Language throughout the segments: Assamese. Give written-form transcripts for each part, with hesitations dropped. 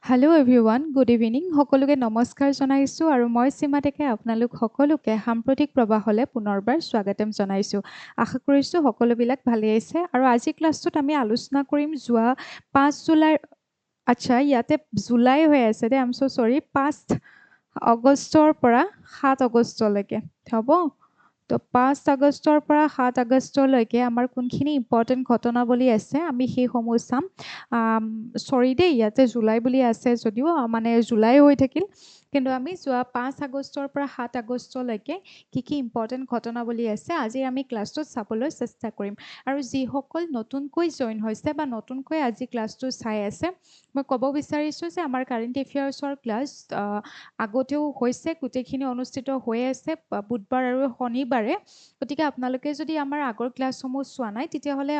হেল্ল' এভৰিৱান গুড ইভিনিং সকলোকে নমস্কাৰ জনাইছোঁ আৰু মই সীমাতেকে আপোনালোক সকলোকে সাম্প্ৰতিক প্ৰবাহলৈ পুনৰবাৰ স্বাগতম জনাইছোঁ। আশা কৰিছোঁ সকলোবিলাক ভালেই আছে আৰু আজি ক্লাছটোত আমি আলোচনা কৰিম যোৱা 5 জুলাইৰ আচ্ছা ইয়াতে জুলাই হৈ আছে দে আই এম ছ' চৰি 5 আগষ্টৰ পৰা 7 আগষ্টলৈকে হ'ব। তো 5 আগষ্টৰ পৰা 7 আগষ্টলৈকে আমাৰ কোনখিনি ইম্পৰ্টেণ্ট ঘটনাৱলী আছে আমি সেইসমূহ চাম। চৰি দেই ইয়াতে জুলাই বুলি আছে যদিও মানে জুলাই হৈ থাকিল, কিন্তু আমি যোৱা 5 আগষ্টৰ পৰা 7 আগষ্টলৈকে কি কি ইম্পৰ্টেণ্ট ঘটনাৱলী আছে আজি আমি ক্লাছটোত চাবলৈ চেষ্টা কৰিম। আৰু যিসকল নতুনকৈ জইন হৈছে বা নতুনকৈ আজি ক্লাছটো চাই আছে, মই ক'ব বিচাৰিছোঁ যে আমাৰ কাৰেণ্ট এফেয়াৰ্ছৰ ক্লাছ আগতেও হৈছে, গোটেইখিনি অনুষ্ঠিত হৈ আছে বুধবাৰ আৰু শনিবাৰে। গতিকে আপোনালোকে যদি আমাৰ আগৰ ক্লাছসমূহ চোৱা নাই তেতিয়াহ'লে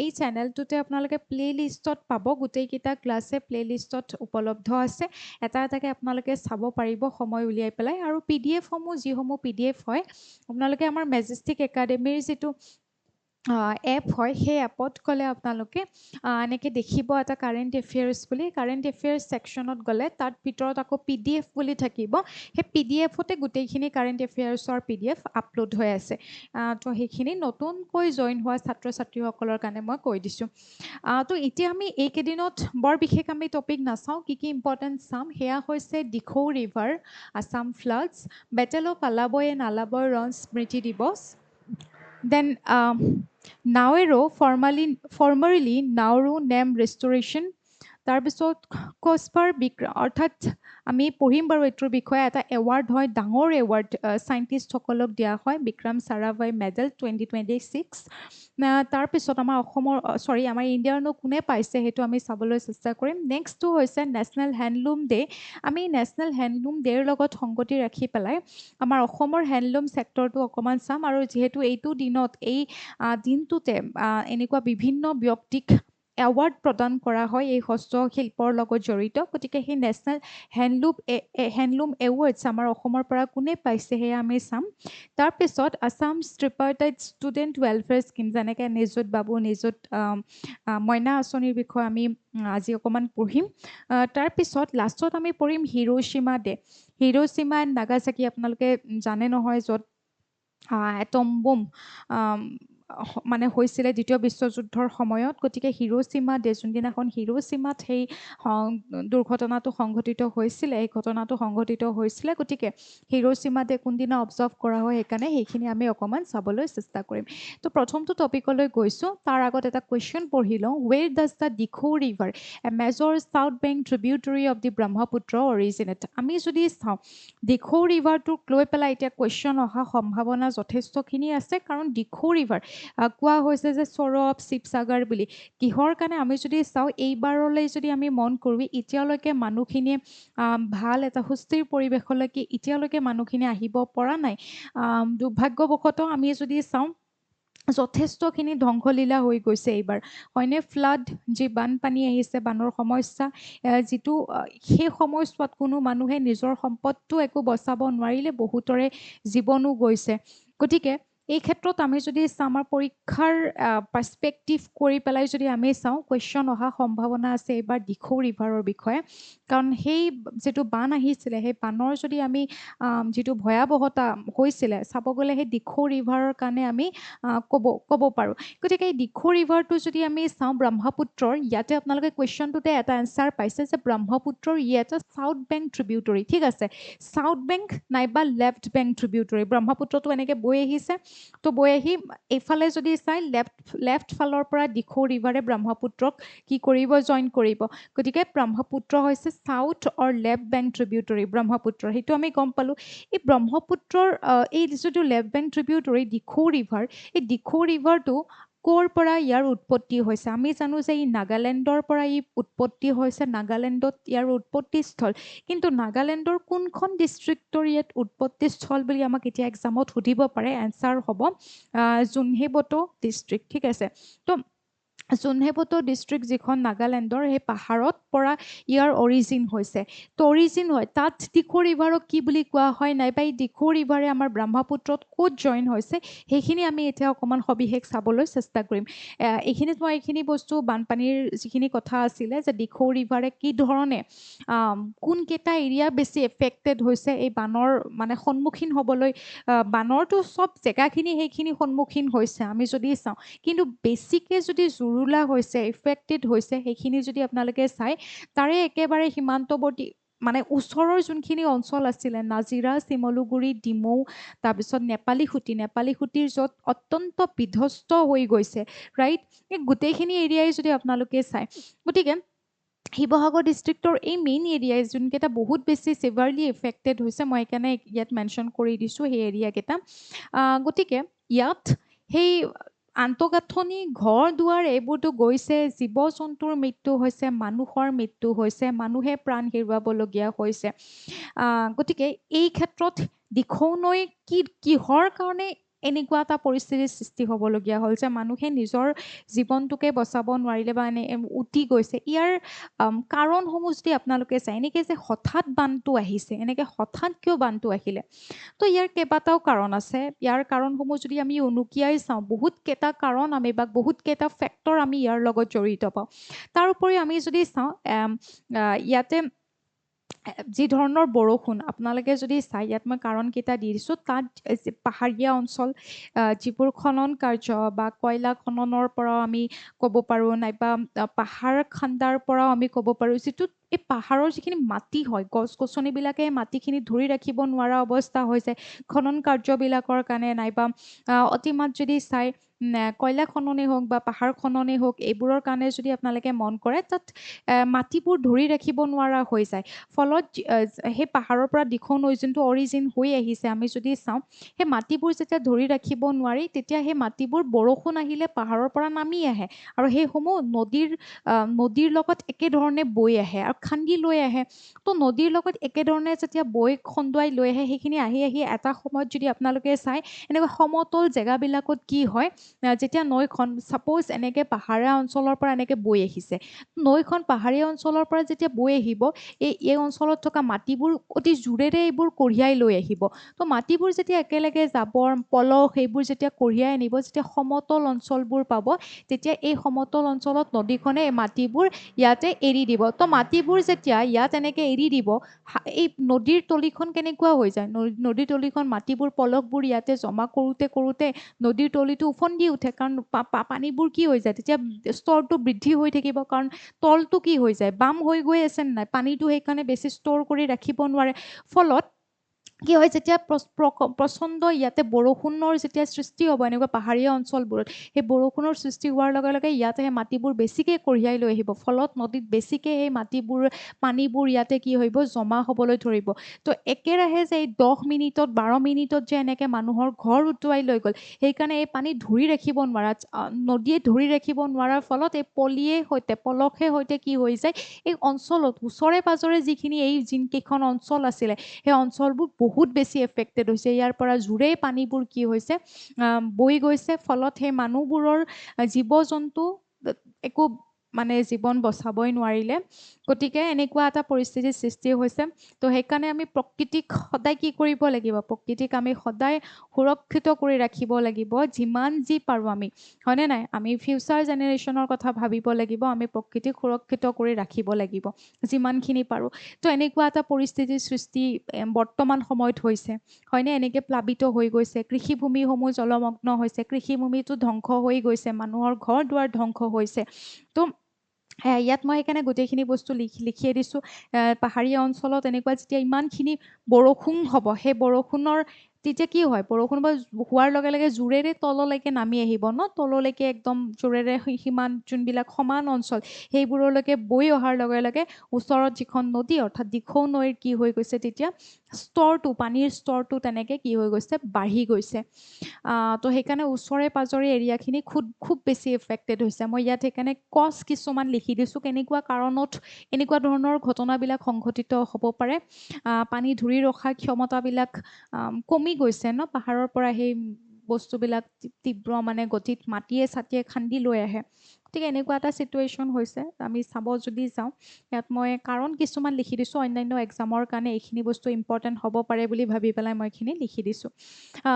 এই চেনেলটোতে আপোনালোকে প্লে লিষ্টত পাব, গোটেইকেইটা ক্লাছে প্লে লিষ্টত উপলব্ধ আছে। এটা এটাকৈ আপোনালোকে চাব পাৰিব সময় উলিয়াই পেলাই। আৰু PDF-সমূহ যিসমূহ PDF হয় আপোনালোকে আমাৰ মেজেষ্টিক একাডেমীৰ যিটো এপ হয় সেই এপত গ'লে আপোনালোকে এনেকৈ দেখিব এটা কাৰেণ্ট এফেয়াৰ্ছ বুলি, কাৰেণ্ট এফেয়াৰ্ছ ছেকশ্যনত গ'লে তাত ভিতৰত আকৌ PDF বুলি থাকিব। সেই PDF-তে গোটেইখিনি কাৰেণ্ট এফেয়াৰ্ছৰ PDF আপলোড হৈ আছে। তো সেইখিনি নতুনকৈ জইন হোৱা ছাত্ৰ ছাত্ৰীসকলৰ কাৰণে মই কৈ দিছোঁ। তো এতিয়া আমি এইকেইদিনত বৰ বিশেষ আমি টপিক নাচাওঁ, কি কি ইম্পৰ্টেণ্ট চাম সেয়া হৈছে Dikhow river, Assam floods, battle of Alaboi and Alaboi ৰণ স্মৃতি দিৱস, দেন নাৱেৰো ফৰ্মাৰলি নাওৰু নেম ৰেষ্টৰেশ্যন, তাৰপিছত কস্পাৰ অৰ্থাৎ আমি পঢ়িম বাৰু এইটোৰ বিষয়ে। এটা এৱাৰ্ড হয়, ডাঙৰ এৱাৰ্ড চাইণ্টিষ্টসকলক দিয়া হয়, বিক্ৰম চাৰাভাই মেডেল 2026। তাৰপিছত আমাৰ আমাৰ ইণ্ডিয়াৰনো কোনে পাইছে সেইটো আমি চাবলৈ চেষ্টা কৰিম। নেক্সটটো হৈছে নেশ্যনেল হেণ্ডলুম ডে'। আমি নেশ্যনেল হেণ্ডলুম ডে'ৰ লগত সংগতি ৰাখি পেলাই আমাৰ অসমৰ হেণ্ডলুম ছেক্টৰটো অকণমান চাম। আৰু যিহেতু এইটো দিনত এই দিনটোতে এনেকুৱা বিভিন্ন ব্যক্তিক এৱাৰ্ড প্ৰদান কৰা হয় এই হস্তশিল্পৰ লগত জড়িত, গতিকে সেই নেশ্যনেল হেণ্ডলুম এৱাৰ্ডছ আমাৰ অসমৰ পৰা কোনে পাইছে সেয়া আমি চাম। তাৰপিছত আছাম ট্ৰিপাৰ্টাইট ষ্টুডেণ্ট ৱেলফেয়াৰ স্কিম, যেনেকৈ নিযুত বাবু, নিযুত মইনা আঁচনিৰ বিষয়ে আমি আজি অকণমান পঢ়িম। তাৰপিছত লাষ্টত আমি পঢ়িম হিৰোশ্বিমা ডে'। হিৰোশ্বিমা এণ্ড নাগাচাকি আপোনালোকে জানে নহয়, য'ত এটম বোম মানে হৈছিলে দ্বিতীয় বিশ্বযুদ্ধৰ সময়ত। গতিকে হিৰোশ্বিমা ডে', যোনদিনাখন হিৰোশ্বিমাত সেই দুৰ্ঘটনাটো সংঘটিত হৈছিলে, এই ঘটনাটো সংঘটিত হৈছিলে, গতিকে হিৰোশ্বিমা ডে' কোনদিনা অবজাৰ্ভ কৰা হয় সেইকাৰণে সেইখিনি আমি অকণমান চাবলৈ চেষ্টা কৰিম। তো প্ৰথমটো টপিকলৈ গৈছোঁ, তাৰ আগত এটা কুৱেশ্যন পঢ়ি লওঁ। Where does the Dikhow river, a major south bank tributary of the Brahmaputra originate. আমি যদি চাওঁ দিখৌ ৰিভাৰটোক লৈ পেলাই এতিয়া কুৱেশ্যন অহা সম্ভাৱনা যথেষ্টখিনি আছে, কাৰণ দিখৌ ৰিভাৰ কোৱা হৈছে যে সৌৰভ শিৱসাগৰ বুলি। কিহৰ কাৰণে আমি যদি চাওঁ এইবাৰলৈ যদি আমি মন কৰোঁ, এতিয়ালৈকে মানুহখিনিয়ে ভাল এটা সুস্থিৰ পৰিৱেশলৈকে এতিয়ালৈকে মানুহখিনি আহিব পৰা নাই। দুৰ্ভাগ্যবশতঃ আমি যদি চাওঁ যথেষ্টখিনি ধ্বংসলীলা হৈ গৈছে এইবাৰ, হয়নে? ফ্লাড, যি বানপানী আহিছে, বানৰ সমস্যা, যিটো সেই সময়ছোৱাত কোনো মানুহে নিজৰ সম্পদটো একো বচাব নোৱাৰিলে, বহুতৰে জীৱনো গৈছে। গতিকে এই ক্ষেত্ৰত আমি যদি চাওঁ আমাৰ পৰীক্ষাৰ পাৰ্চপেক্টিভ কৰি পেলাই যদি আমি চাওঁ, কুৱেশ্যন অহা সম্ভাৱনা আছে এইবাৰ দিখৌ ৰিভাৰৰ বিষয়ে। কাৰণ সেই যিটো বান আহিছিলে, সেই বানৰ যদি আমি যিটো ভয়াৱহতা হৈছিলে চাব গ'লে সেই দিখৌ ৰিভাৰৰ কাৰণে আমি ক'ব পাৰোঁ। গতিকে এই দিখৌ ৰিভাৰটো যদি আমি চাওঁ ব্ৰহ্মপুত্ৰৰ, ইয়াতে আপোনালোকে কুৱেশ্যনটোতে এটা এনচাৰ পাইছে যে ব্ৰহ্মপুত্ৰৰ ই এটা চাউথ বেংক ট্ৰিবিউটৰী, ঠিক আছে? চাউথ বেংক নাইবা লেফ্ট বেংক ট্ৰিবিউটৰী। ব্ৰহ্মপুত্ৰটো এনেকৈ বৈ আহিছে, তো বৈ আহি এইফালে যদি চাই লেফ্ট ফালৰ পৰা দিখৌ ৰিভাৰে ব্ৰহ্মপুত্ৰক কি কৰিব, জইন কৰিব। গতিকে ব্ৰহ্মপুত্ৰ হৈছে চাউথ অৰ লেফ্ট বেংক ট্ৰিবিউটৰী ব্ৰহ্মপুত্ৰ, সেইটো আমি গম পালোঁ। এই ব্ৰহ্মপুত্ৰৰ এই যিটো left bank tributary Dikhow river, এই দিখৌ ৰিভাৰটো ক'ৰ পৰা ইয়াৰ উৎপত্তি হৈছে? আমি জানো যে ই নাগালেণ্ডৰ পৰা ই উৎপত্তি হৈছে, নাগালেণ্ডত ইয়াৰ উৎপত্তিস্থল। কিন্তু নাগালেণ্ডৰ কোনখন ডিষ্ট্ৰিক্টৰ ইয়াত উৎপত্তিস্থল বুলি আমাক এতিয়া এক্সামত সুধিব পাৰে, এনচাৰ হ'ব জোনহেবটো ডিষ্ট্ৰিক্ট, ঠিক আছে? তো জোনহেবুটো ডিষ্ট্ৰিক্ট যিখন নাগালেণ্ডৰ সেই পাহাৰত পৰা ইয়াৰ অৰিজিন হৈছে তো অৰিজিন হয় তাত দিখৌ ৰিভাৰক কি বুলি কোৱা হয় নাইবা এই দিখৌ ৰিভাৰে আমাৰ ব্ৰহ্মপুত্ৰত ক'ত জইন হৈছে সেইখিনি আমি এতিয়া অকণমান সবিশেষ চাবলৈ চেষ্টা কৰিম এইখিনিত মই এইখিনি বস্তু বানপানীৰ যিখিনি কথা আছিলে যে দিখৌ ৰিভাৰে কি ধৰণে কোনকেইটা এৰিয়া বেছি এফেক্টেড হৈছে এই বানৰ মানে সন্মুখীন হ'বলৈ বানৰটো চব জেগাখিনি সেইখিনি সন্মুখীন হৈছে আমি যদি চাওঁ কিন্তু বেছিকৈ যদি জুৰুলা হৈছে ইফেক্টেড হৈছে সেইখিনি যদি আপোনালোকে চায় তাৰে একেবাৰে সীমান্তৱৰ্তী মানে ওচৰৰ যোনখিনি অঞ্চল আছিলে নাজিৰা চিমলুগুৰি ডিমৌ তাৰপিছত নেপালী খুটিৰ য'ত অত্যন্ত বিধ্বস্ত হৈ গৈছে ৰাইট এই গোটেইখিনি এৰিয়াই যদি আপোনালোকে চায় গতিকে শিৱসাগৰ ডিষ্ট্ৰিক্টৰ এই মেইন এৰিয়াই যোনকেইটা বহুত বেছি ছিভাৰলি এফেক্টেড হৈছে মই সেইকাৰণে ইয়াত মেনশ্যন কৰি দিছোঁ সেই এৰিয়াকেইটা গতিকে ইয়াত সেই আন্তঃগাঁথনি ঘৰ দুৱাৰ এইবোৰতো গৈছে জীৱ জন্তুৰ মৃত্যু হৈছে মানুহৰ মৃত্যু হৈছে মানুহে প্ৰাণ হেৰুৱাবলগীয়া হৈছে গতিকে এই ক্ষেত্ৰত দিখৌ নৈ কিহৰ কাৰণে এনেকুৱা এটা পৰিস্থিতিৰ সৃষ্টি হ'বলগীয়া হ'ল যে মানুহে নিজৰ জীৱনটোকে বচাব নোৱাৰিলে বা এনে উটি গৈছে ইয়াৰ কাৰণসমূহ যদি আপোনালোকে চায় এনেকৈ যে হঠাৎ বানটো আহিছে এনেকৈ হঠাৎ কিয় বানটো আহিলে তো ইয়াৰ কেইবাটাও কাৰণ আছে ইয়াৰ কাৰণসমূহ যদি আমি উনুকিয়াই চাওঁ বহুতকেইটা কাৰণ আমি বা বহুতকেইটা ফেক্টৰ আমি ইয়াৰ লগত জড়িত পাওঁ তাৰ উপৰি আমি যদি চাওঁ ইয়াতে যি ধৰণৰ বৰষুণ আপোনালোকে যদি চাই ইয়াত মই কাৰণকেইটা দি দিছোঁ তাত পাহাৰীয়া অঞ্চল যিবোৰ খনন কাৰ্য বা কয়লা খননৰ পৰাও আমি ক'ব পাৰোঁ নাইবা পাহাৰ খান্দাৰ পৰাও আমি ক'ব পাৰোঁ যিটোত এই পাহাৰৰ যিখিনি মাটি হয় গছ গছনিবিলাকে মাটিখিনি ধৰি ৰাখিব নোৱাৰা অৱস্থা হৈছে খনন কাৰ্যবিলাকৰ কাৰণে নাইবা অতিমাত যদি চাই কয়লা খননেই হওক বা পাহাৰ খননেই হওক এইবোৰৰ কাৰণে যদি আপোনালোকে মন কৰে তাত মাটিবোৰ ধৰি ৰাখিব নোৱাৰা হৈ যায় ফলত সেই পাহাৰৰ পৰা দিখৌ নৈ যোনটো অৰিজিন হৈ আহিছে আমি যদি চাওঁ সেই মাটিবোৰ যেতিয়া ধৰি ৰাখিব নোৱাৰি তেতিয়া সেই মাটিবোৰ বৰষুণ আহিলে পাহাৰৰ পৰা নামি আহে আৰু সেইসমূহ নদীৰ লগত একেধৰণে বৈ আহে আৰু খান্দি লৈ আহে তো নদীৰ লগত একেধৰণে যেতিয়া বৈ খন্দুৱাই লৈ আহে সেইখিনি আহি এটা সময়ত যদি আপোনালোকে চায় এনেকুৱা সমতল জেগাবিলাকত কি হয় যেতিয়া নৈখন ছাপ'জ এনেকৈ পাহাৰীয়া অঞ্চলৰ পৰা এনেকৈ বৈ আহিছে নৈখন পাহাৰীয়া অঞ্চলৰ পৰা যেতিয়া বৈ আহিব এই অঞ্চলত থকা মাটিবোৰ অতি জোৰেৰে এইবোৰ কঢ়িয়াই লৈ আহিব তো মাটিবোৰ যেতিয়া একেলগে জাবৰ পলস এইবোৰ যেতিয়া কঢ়িয়াই আনিব যেতিয়া সমতল অঞ্চলবোৰ পাব তেতিয়া এই সমতল অঞ্চলত নদীখনে এই মাটিবোৰ ইয়াতে এৰি দিব তো মাটিবোৰ যেতিয়া ইয়াত এনেকৈ এৰি দিব এই নদীৰ তলিখন কেনেকুৱা হৈ যায় নদীৰ তলিখন মাটিবোৰ পলসবোৰ ইয়াতে জমা কৰোঁতে নদীৰ তলিটো উফন্দি উঠে কাৰণ পানীবোৰ কি হৈ যায় তেতিয়া স্তৰটো বৃদ্ধি হৈ থাকিব কাৰণ তলটো কি হৈ যায় বাম হৈ গৈ আছে নাই পানীটো সেইকাৰণে বেছি ষ্ট'ৰ কৰি ৰাখিব নোৱাৰে ফলত কি হয় যেতিয়া প্ৰচণ্ড ইয়াতে বৰষুণৰ যেতিয়া সৃষ্টি হ'ব এনেকুৱা পাহাৰীয়া অঞ্চলবোৰত সেই বৰষুণৰ সৃষ্টি হোৱাৰ লগে লগে ইয়াতে সেই মাটিবোৰ বেছিকৈ কঢ়িয়াই লৈ আহিব ফলত নদীত বেছিকৈ সেই পানীবোৰ ইয়াতে কি হ'ব জমা হ'বলৈ ধৰিব তো একেৰাহে যে এই 10 মিনিটত 12 মিনিটত যে এনেকৈ মানুহৰ ঘৰ উটুৱাই লৈ গ'ল সেইকাৰণে এই পানী ধৰি ৰাখিব নোৱাৰা নদীয়ে ধৰি ৰাখিব নোৱাৰাৰ ফলত এই পলসে সৈতে কি হৈ যায় এই অঞ্চলত ওচৰে পাজৰে যিখিনি এই যিকেইখন অঞ্চল আছিলে সেই অঞ্চলবোৰ বহুত বেছি এফেক্টেড হৈছে ইয়াৰ পৰা জোৰেই পানীবোৰ কি হৈছে বৈ গৈছে ফলত সেই মানুহবোৰৰ জীৱ জন্তু একো মানে জীৱন বচাবই নোৱাৰিলে গতিকে এনেকুৱা এটা পৰিস্থিতিৰ সৃষ্টি হৈছে তো সেইকাৰণে আমি প্ৰকৃতিক সদায় কি কৰিব লাগিব প্ৰকৃতিক আমি সদায় সুৰক্ষিত কৰি ৰাখিব লাগিব যিমান যি পাৰোঁ আমি হয়নে নাই আমি ফিউচাৰ জেনেৰেশ্যনৰ কথা ভাবিব লাগিব আমি প্ৰকৃতিক সুৰক্ষিত কৰি ৰাখিব লাগিব যিমানখিনি পাৰোঁ তো এনেকুৱা এটা পৰিস্থিতিৰ সৃষ্টি বৰ্তমান সময়ত হৈছে হয়নে এনেকৈ প্লাবিত হৈ গৈছে কৃষিভূমিসমূহ জলমগ্ন হৈছে কৃষিভূমিটো ধ্বংস হৈ গৈছে মানুহৰ ঘৰ দুৱাৰ ধ্বংস হৈছে তো ইয়াত মই সেইকাৰণে গোটেইখিনি বস্তু লিখিয়ে দিছোঁ পাহাৰীয়া অঞ্চলত এনেকুৱা যেতিয়া ইমানখিনি বৰষুণ হ'ব সেই বৰষুণৰ তেতিয়া কি হয় বৰষুণ হোৱাৰ লগে লগে জোৰেৰে তললৈকে নামি আহিব ন তললৈকে একদম জোৰেৰে যোনবিলাক সমান অঞ্চল সেইবোৰলৈকে বৈ অহাৰ লগে লগে ওচৰত যিখন নদী অৰ্থাৎ দিখৌ নৈৰ কি হৈ গৈছে তেতিয়া পানীৰ স্তৰটো তেনেকৈ কি হৈ গৈছে বাঢ়ি গৈছে তো সেইকাৰণে ওচৰে পাজৰে এৰিয়াখিনি খুব বেছি এফেক্টেড হৈছে মই ইয়াত সেইকাৰণে কিছুমান লিখি দিছোঁ কেনেকুৱা কাৰণত এনেকুৱা ধৰণৰ ঘটনাবিলাক সংঘটিত হ'ব পাৰে পানী ধৰি ৰখাৰ ক্ষমতাবিলাক কমি গৈছে ন পাহাৰৰ পৰা সেই বস্তুবিলাক তীব্ৰ মানে গতিত মাটিয়ে চাটিয়ে খান্দি লৈ আহে গতিকে এনেকুৱা এটা চিটুৱেশ্যন হৈছে আমি চাব যদি যাওঁ ইয়াত মই কাৰণ কিছুমান লিখি দিছোঁ অন্যান্য এক্সামৰ কাৰণে এইখিনি বস্তু ইম্পৰ্টেণ্ট হ'ব পাৰে বুলি ভাবি পেলাই মই এইখিনি লিখি দিছোঁ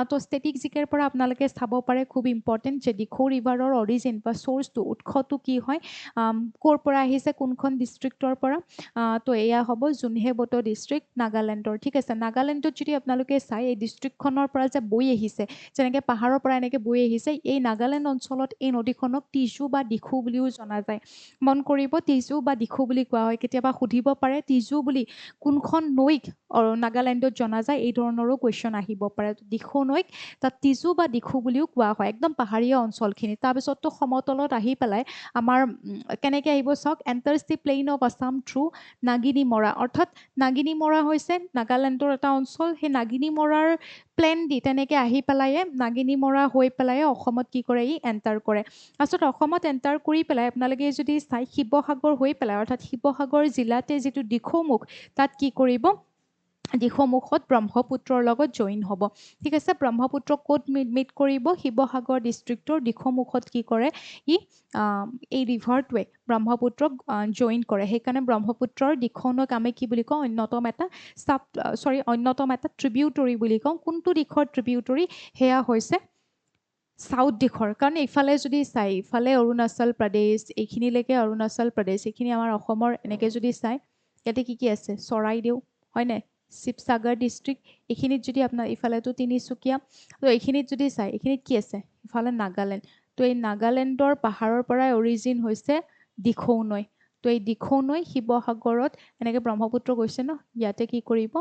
তো ষ্টেটিক জিকেৰ পৰা আপোনালোকে চাব পাৰে খুব ইম্পৰ্টেণ্ট যে দিখৌ ৰিভাৰৰ অৰিজিন বা চ'ৰ্চটো উৎসটো কি হয় ক'ৰ পৰা আহিছে কোনখন ডিষ্ট্ৰিক্টৰ পৰা তো এয়া হ'ব জোনহেবটো ডিষ্ট্ৰিক্ট নাগালেণ্ডৰ ঠিক আছে নাগালেণ্ডত যদি আপোনালোকে চাই এই ডিষ্ট্ৰিক্টখনৰ পৰা যে বৈ আহিছে যেনেকৈ পাহাৰৰ পৰা এনেকৈ বৈ আহিছে এই নাগালেণ্ড অঞ্চলত এই নদীখনক তিজু বা দিখৌ বুলিও জনা যায় মন কৰিব তিজু বা দিখৌ বুলি কোৱা হয় কেতিয়াবা সুধিব পাৰে তিজু বুলি কোনখন নৈক নাগালেণ্ডত জনা যায় এই ধৰণৰো কুৱেশ্যন আহিব পাৰে দিখৌ নৈক তাত তিজু বা দিখৌ বুলিও কোৱা হয় একদম পাহাৰীয়া অঞ্চলখিনি তাৰপিছততো সমতলত আহি পেলাই আমাৰ কেনেকৈ আহিব চাওক এণ্টাৰ্ছ দি প্লেইন অফ আছাম থ্ৰু নাগিনীমৰা অৰ্থাৎ নাগিনীমৰা হৈছে নাগালেণ্ডৰ এটা অঞ্চল সেই নাগিনীমৰাৰ প্লেন দি তেনেকৈ আহি পেলায়ে নাগিনীমৰা হৈ পেলাই অসমত কি কৰে ই এণ্টাৰ কৰে আচলতে অসমত এণ্টাৰ কৰি পেলাই আপোনালোকে যদি চাই শিৱসাগৰ হৈ পেলাই অৰ্থাৎ শিৱসাগৰ জিলাতে যিটো দিখৌমুখ তাত কি কৰিব দিখৌমুখত ব্ৰহ্মপুত্ৰৰ লগত জইন হ'ব ঠিক আছে ব্ৰহ্মপুত্ৰ ক'ত মিট কৰিব শিৱসাগৰ ডিষ্ট্ৰিক্টৰ দিখৌমুখত কি কৰে ই এই ৰিভাৰটোৱে ব্ৰহ্মপুত্ৰক জইন কৰে সেইকাৰণে ব্ৰহ্মপুত্ৰৰ দিখৌনক আমি কি বুলি কওঁ অন্যতম এটা ট্ৰিবিউটৰী বুলি কওঁ কোনটো দিশৰ ট্ৰিবিউটৰী সেয়া হৈছে সাউথ দিশৰ কাৰণ ইফালে যদি চাই ইফালে অৰুণাচল প্ৰদেশ এইখিনিলৈকে অৰুণাচল প্ৰদেশ এইখিনি আমাৰ অসমৰ এনেকৈ যদি চাই ইয়াতে কি আছে চৰাইদেউ হয়নে শিৱসাগৰ ডিষ্ট্ৰিক্ট এইখিনিত যদি আপোনাৰ ইফালেতো তিনিচুকীয়া তো এইখিনিত যদি চাই এইখিনিত কি আছে ইফালে নাগালেণ্ড তো এই নাগালেণ্ডৰ পাহাৰৰ পৰাই অৰিজিন হৈছে দিখৌ নৈ তো এই দিখৌ নৈ শিৱসাগৰত এনেকৈ ব্ৰহ্মপুত্ৰ গৈছে ন ইয়াতে কি কৰিব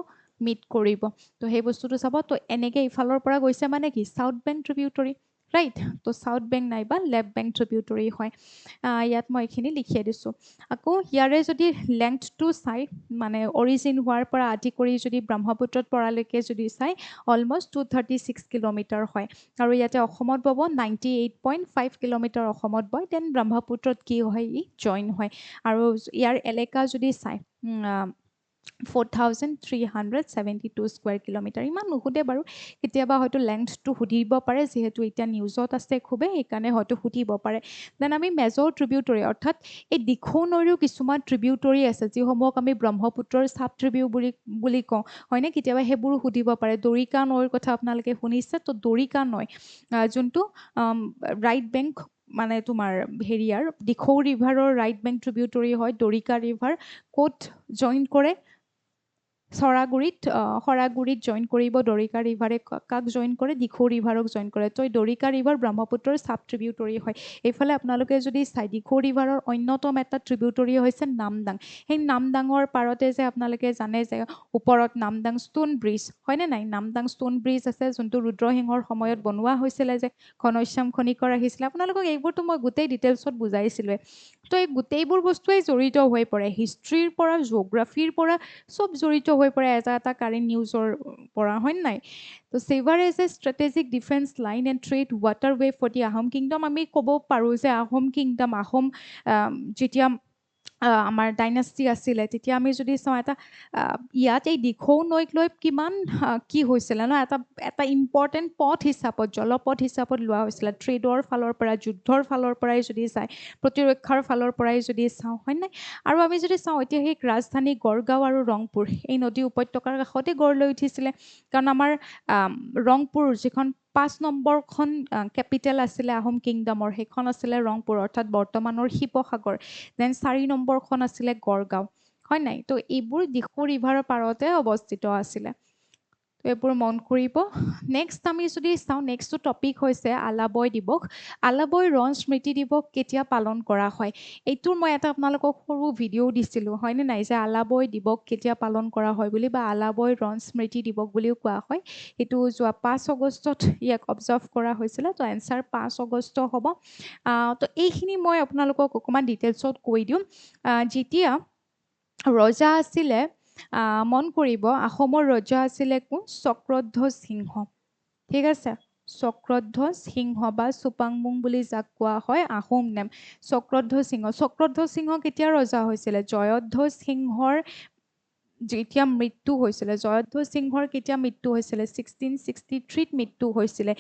মিট কৰিব তো সেই বস্তুটো চাব তো এনেকৈ ইফালৰ পৰা গৈছে মানে কি চাউথ বেংক ট্ৰিবিউটৰী ৰাইট তো চাউথ বেংক নাইবা লেফ্ট বেংক ট্ৰিবিউটৰী হয় ইয়াত মই এইখিনি লিখিয়ে দিছোঁ আকৌ ইয়াৰে যদি লেংথটো চাই মানে অৰিজিন হোৱাৰ পৰা আদি কৰি যদি ব্ৰহ্মপুত্ৰত পৰালৈকে যদি চাই অলমষ্ট 236 কিলোমিটাৰ হয় আৰু ইয়াতে অসমত বব 98.5 কিলোমিটাৰ অসমত বয় দেন ব্ৰহ্মপুত্ৰত কি হয় ই জইন হয় আৰু ইয়াৰ এলেকা যদি চাই 4,372 স্কুৱেৰ কিলোমিটাৰ ইমান নুসুধে বাৰু কেতিয়াবা হয়তো লেংথটো সুধিব পাৰে যিহেতু এতিয়া নিউজত আছে খুবেই সেইকাৰণে হয়তো সুধিব পাৰে দেন আমি মেজৰ ট্ৰিবিউটৰী অৰ্থাৎ এই দিখৌ নৈৰো কিছুমান ট্ৰিবিউটৰী আছে যিসমূহক আমি ব্ৰহ্মপুত্ৰৰ চাব ট্ৰিবিউ বুলি কওঁ হয়নে কেতিয়াবা সেইবোৰো সুধিব পাৰে দৰিকা নৈৰ কথা আপোনালোকে শুনিছে তো দৰিকা নৈ যোনটো ৰাইট বেংক মানে তোমাৰ হেৰিয়াৰ দিখৌ ৰিভাৰৰ ৰাইট বেংক ট্ৰিবিউটৰী হয় দৰিকা ৰিভাৰ ক'ত জইন কৰে সৰাগুৰিত জইন কৰিব দৰিকা ৰিভাৰে কাক জইন কৰে দিখৌ ৰিভাৰক জইন কৰে তো দৰিকা ৰিভাৰ ব্ৰহ্মপুত্ৰৰ চাব ট্ৰিবিউটৰী হয় এইফালে আপোনালোকে যদি চাই দিখৌ ৰিভাৰৰ অন্যতম এটা ট্ৰিবিউটৰী হৈছে নামদাং সেই নামদাঙৰ পাৰতে যে আপোনালোকে জানে যে ওপৰত নামদাং ষ্টোন ব্ৰিজ হয়নে নাই নামদাং ষ্টোন ব্ৰিজ আছে যোনটো ৰুদ্ৰসিংহৰ সময়ত বনোৱা হৈছিলে যে ঘনশ্যাম খনিকৰ আহিছিলে আপোনালোকক এইবোৰতো মই গোটেই ডিটেইলছত বুজাইছিলোঁৱে তো এই গোটেইবোৰ বস্তুৱেই জড়িত হৈ পৰে হিষ্ট্ৰীৰ পৰা জিঅ'গ্ৰাফীৰ পৰা চব জড়িত হৈ পৰে এটা কাৰেণ্ট নিউজৰ পৰা হয় নাই তো serve as a strategic defence line and trade waterway for the Ahom kingdom আমি ক'ব পাৰোঁ যে আহোম কিংডম আহোম যেতিয়া আমাৰ ডাইনাষ্টি আছিলে তেতিয়া আমি যদি চাওঁ এটা ইয়াত এই দিখৌ নৈক লৈ কিমান কি হৈছিলে ন এটা ইম্পৰ্টেণ্ট পথ হিচাপত জলপথ হিচাপত লোৱা হৈছিলে ট্ৰেডৰ ফালৰ পৰা যুদ্ধৰ ফালৰ পৰাই যদি চাই প্ৰতিৰক্ষাৰ ফালৰ পৰাই যদি চাওঁ হয় নাই আৰু আমি যদি চাওঁ ঐতিহাসিক ৰাজধানী গড়গাঁও আৰু ৰংপুৰ এই নদী উপত্যকাৰ কাষতে গঢ় লৈ উঠিছিলে কাৰণ আমাৰ ৰংপুৰ যিখন 5 নম্বৰখন কেপিটেল আছিলে আহোম কিংডমৰ সেইখন আছিলে ৰংপুৰ অৰ্থাৎ বৰ্তমানৰ শিৱসাগৰ দেন 4 নম্বৰখন আছিলে গড়গাঁও হয় নাই তো এইবোৰ দিখৌ ৰিভাৰৰ পাৰতে অৱস্থিত আছিলে তো এইবোৰ মন কৰিব নেক্সট আমি যদি চাওঁ নেক্সটটো টপিক হৈছে আলাবৈ দিৱস আলাবৈ ৰণ স্মৃতি দিৱস কেতিয়া পালন কৰা হয় এইটোৰ মই এটা আপোনালোকক সৰু ভিডিঅ' দিছিলোঁ হয়নে নাই যে আলাবৈ দিৱস কেতিয়া পালন কৰা হয় বুলি বা আলাবৈ ৰণ স্মৃতি দিৱস বুলিও কোৱা হয় এইটো যোৱা 5 আগষ্টত ইয়াক অবজাৰ্ভ কৰা হৈছিলে তো এনচাৰ 5 আগষ্ট হ'ব তো এইখিনি মই আপোনালোকক অকণমান ডিটেইলছত কৈ দিওঁ যেতিয়া ৰজা আছিলে মন কৰিব আহোমৰ ৰজা আছিলে কোন চক্ৰধ্বজ সিংহ ঠিক আছে চক্ৰধ্বজ সিংহ বা চুপাংমুং বুলি যাক কোৱা হয় আহোম নেম চক্ৰধ্বজ সিংহ কেতিয়া ৰজা হৈছিলে জয়ধ্বজ সিংহৰ যেতিয়া মৃত্যু হৈছিলে জয়ধ্বজ সিংহৰ কেতিয়া মৃত্যু হৈছিলে 1663ত মৃত্যু হৈছিলে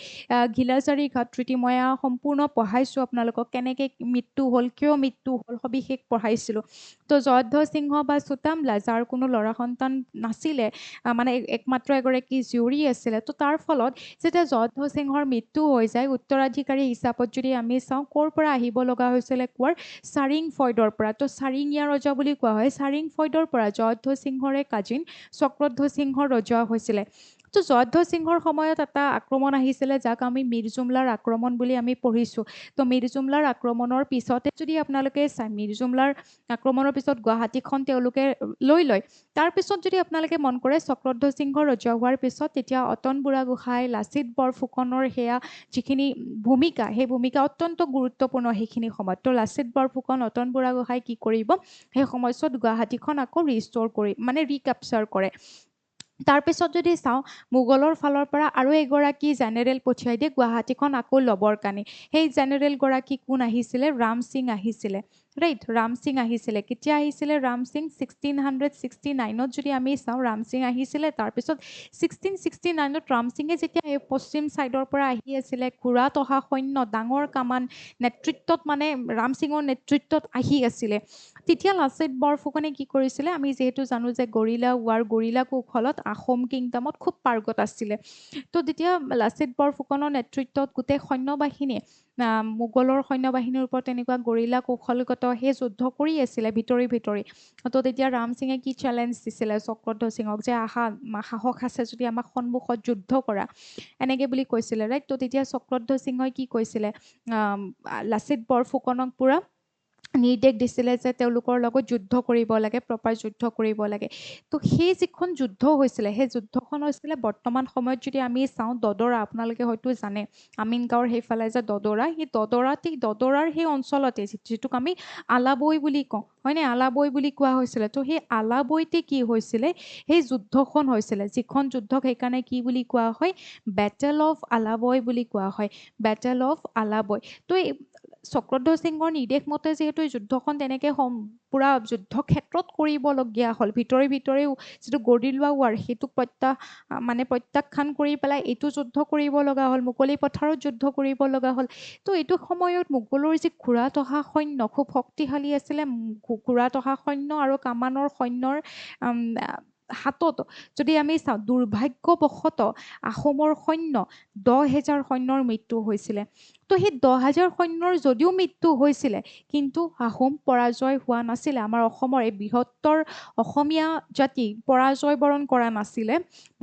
ঘিলাজাৰী ঘাট ট্ৰিটি মই সম্পূৰ্ণ পঢ়াইছোঁ আপোনালোকক কেনেকৈ মৃত্যু হ'ল কিয় মৃত্যু হ'ল সবিশেষ পঢ়াইছিলোঁ তো জয়ধ্বজ সিংহ বা চুতামলা যাৰ কোনো ল'ৰা সন্তান নাছিলে মানে একমাত্ৰ এগৰাকী জীয়ৰী আছিলে তো তাৰ ফলত যেতিয়া জয়ধ্বজ সিংহৰ মৃত্যু হৈ যায় উত্তৰাধিকাৰী হিচাপত যদি আমি চাওঁ ক'ৰ পৰা আহিব লগা হৈছিলে কোৱাৰ চাৰিং ফয়দৰ পৰা তো চাৰিঙীয়া ৰজা বুলি কোৱা হয় চাৰিং ফয়দৰ পৰা জয়ধ্বজ সিংহৰে কাজিন চক্ৰধ্বজ সিংহৰ ৰজা হৈছিলে তো জয়ধ্বজ সিংহৰ সময়ত এটা আক্ৰমণ আহিছিলে যাক আমি মীৰ জুমলাৰ আক্ৰমণ বুলি আমি পঢ়িছোঁ তো মীৰ জুমলাৰ আক্ৰমণৰ পিছতে যদি আপোনালোকে চাই মীৰ জুমলাৰ আক্ৰমণৰ পিছত গুৱাহাটীখন তেওঁলোকে লৈ লয় তাৰপিছত যদি আপোনালোকে মন কৰে চক্ৰধ্বজ সিংহ ৰজা হোৱাৰ পিছত তেতিয়া অতন বুঢ়াগোহাঁই লাচিত বৰফুকনৰ সেয়া যিখিনি ভূমিকা সেই ভূমিকা অত্যন্ত গুৰুত্বপূৰ্ণ সেইখিনি সময়ত তো লাচিত বৰফুকন অতন বুঢ়াগোহাঁই কি কৰিব সেই সময়ছোৱাত গুৱাহাটীখন আকৌ ৰিষ্ট'ৰ কৰি মানে ৰিকেপচাৰ কৰে তাৰপিছত যদি চাওঁ মোগলৰ ফালৰ পৰা আৰু এগৰাকী জেনেৰেল পঠিয়াই দিয়ে গুৱাহাটীখন আকৌ ল'বৰ কাৰণে সেই জেনেৰেলগৰাকী কোন আহিছিলে ৰাম সিং আহিছিলে ৰাইট ৰাম সিং আহিছিলে কেতিয়া আহিছিলে ৰাম সিং 1669ত যদি আমি চাওঁ ৰাম সিং আহিছিলে তাৰপিছত 1669ত ৰাম সিঙে যেতিয়া এই পশ্চিম ছাইডৰ পৰা আহি আছিলে ঘোঁৰাত অহা সৈন্য ডাঙৰ কামান নেতৃত্বত মানে ৰাম সিঙৰ নেতৃত্বত আহি আছিলে তেতিয়া লাচিত বৰফুকনে কি কৰিছিলে আমি যিহেতু জানো যে গৰিলা কৌশলত আহোম কিংডমত খুব পাৰ্গত আছিলে তো তেতিয়া লাচিত বৰফুকনৰ নেতৃত্বত গোটেই সৈন্যবাহিনীয়ে মোগলৰ সৈন্যবাহিনীৰ ওপৰত তেনেকুৱা গৰিলা কৌশলগত সেই যুদ্ধ কৰি আছিলে ভিতৰি তো তেতিয়া ৰাম সিঙে কি চেলেঞ্জ দিছিলে চক্ৰধ্বজ সিঙক যে সাহস আছে যদি আমাক সন্মুখত যুদ্ধ কৰা এনেকৈ বুলি কৈছিলে ৰাইট তো তেতিয়া চক্ৰধ্বজ সিংহই কি কৈছিলে লাচিত বৰফুকনক পুৰা নিৰ্দেশ দিছিলে যে তেওঁলোকৰ লগত যুদ্ধ কৰিব লাগে প্ৰপাৰ যুদ্ধ কৰিব লাগে তো সেই যিখন যুদ্ধ হৈছিলে সেই যুদ্ধখন হৈছিলে বৰ্তমান সময়ত যদি আমি চাওঁ দদৰা আপোনালোকে হয়তো জানে আমিনগাঁৱৰ সেইফালে যে দদৰা সেই দদৰাৰ সেই অঞ্চলতে যিটোক আমি আলাবৈ বুলি কওঁ হয়নে আলাবৈ বুলি কোৱা হৈছিলে তো সেই আলাবৈতে কি হৈছিলে সেই যুদ্ধখন হৈছিলে যিখন যুদ্ধক সেইকাৰণে কি বুলি কোৱা হয় বেটেল অফ আলাবৈ বুলি কোৱা হয় বেটেল অফ আলাবৈ তো এই চক্ৰধ্বজ সিংহৰ নিৰ্দেশ মতে যিহেতু যুদ্ধখন তেনেকৈ পুৰা যুদ্ধ ক্ষেত্ৰত কৰিবলগীয়া হ'ল ভিতৰেও যিটো গৰিলোৱা ৱাৰ সেইটোক প্ৰত্যাখ্যান কৰি পেলাই এইটো যুদ্ধ কৰিব লগা হ'ল মুকলি পথাৰত যুদ্ধ কৰিব লগা হ'ল তো এইটো সময়ত মোগলৰ যি ঘোঁৰাত অহা সৈন্য খুব শক্তিশালী আছিলে ঘোঁৰাত অহা সৈন্য আৰু কামানৰ সৈন্যৰ হাতত যদি আমি চাওঁ দুৰ্ভাগ্যবশতঃ আহোমৰ সৈন্য 10,000 সৈন্যৰ মৃত্যু হৈছিলে তো সেই 10,000 সৈন্যৰ যদিও মৃত্যু হৈছিলে কিন্তু আহোম পৰাজয় হোৱা নাছিলে আমাৰ অসমৰ এই বৃহত্তৰ অসমীয়া জাতি পৰাজয় বৰণ কৰা নাছিলে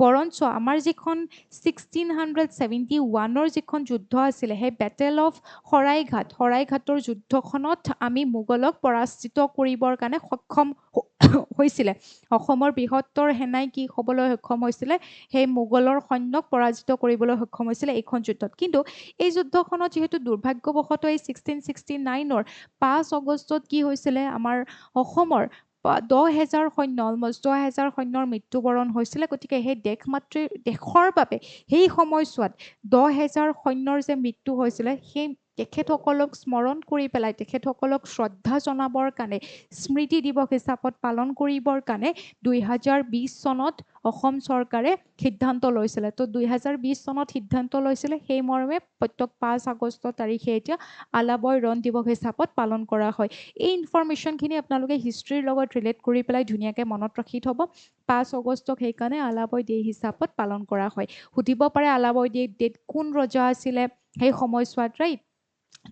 বৰঞ্চ আমাৰ যিখন 1671ৰ যিখন যুদ্ধ আছিলে সেই বেটেল অফ শৰাইঘাটৰ যুদ্ধখনত আমি মোগলক পৰাজিত কৰিবৰ কাৰণে সক্ষম হৈছিলে অসমৰ বৃহত্তৰ সেনাই কি হ'বলৈ সক্ষম হৈছিলে সেই মোগলৰ সৈন্যক পৰাজিত কৰিবলৈ সক্ষম হৈছিলে এইখন যুদ্ধত কিন্তু এই যুদ্ধখনত যিহেতু দুৰ্ভাগ্যবশতঃ এই 1669ৰ 5 আগষ্টত কি হৈছিলে আমাৰ অসমৰ 10,000 সৈন্য অলমষ্ট 10,000 সৈন্যৰ মৃত্যুবৰণ হৈছিলে গতিকে সেই দেশৰ বাবে সেই সময়ছোৱাত 10,000 সৈন্যৰ যে মৃত্যু হৈছিলে সেই তেখেতসকলক স্মৰণ কৰি পেলাই তেখেতসকলক শ্ৰদ্ধা জনাবৰ কাৰণে স্মৃতি দিৱস হিচাপত পালন কৰিবৰ কাৰণে 2020 চনত অসম চৰকাৰে সিদ্ধান্ত লৈছিলে তো 2020 চনত সিদ্ধান্ত লৈছিলে সেই মৰ্মে প্ৰত্যেক 5 আগষ্ট তাৰিখে এতিয়া আলাবৈ ৰণ দিৱস হিচাপত পালন কৰা হয় এই ইনফৰমেশ্যনখিনি আপোনালোকে হিষ্ট্ৰীৰ লগত ৰিলেট কৰি পেলাই ধুনীয়াকৈ মনত ৰাখি থ'ব 5 আগষ্টক সেইকাৰণে আলাবৈ ডে হিচাপত পালন কৰা হয় সুধিব পাৰে আলাবৈ ডেট কোন ৰজা আছিলে সেই সময়ছোৱাত ৰাইট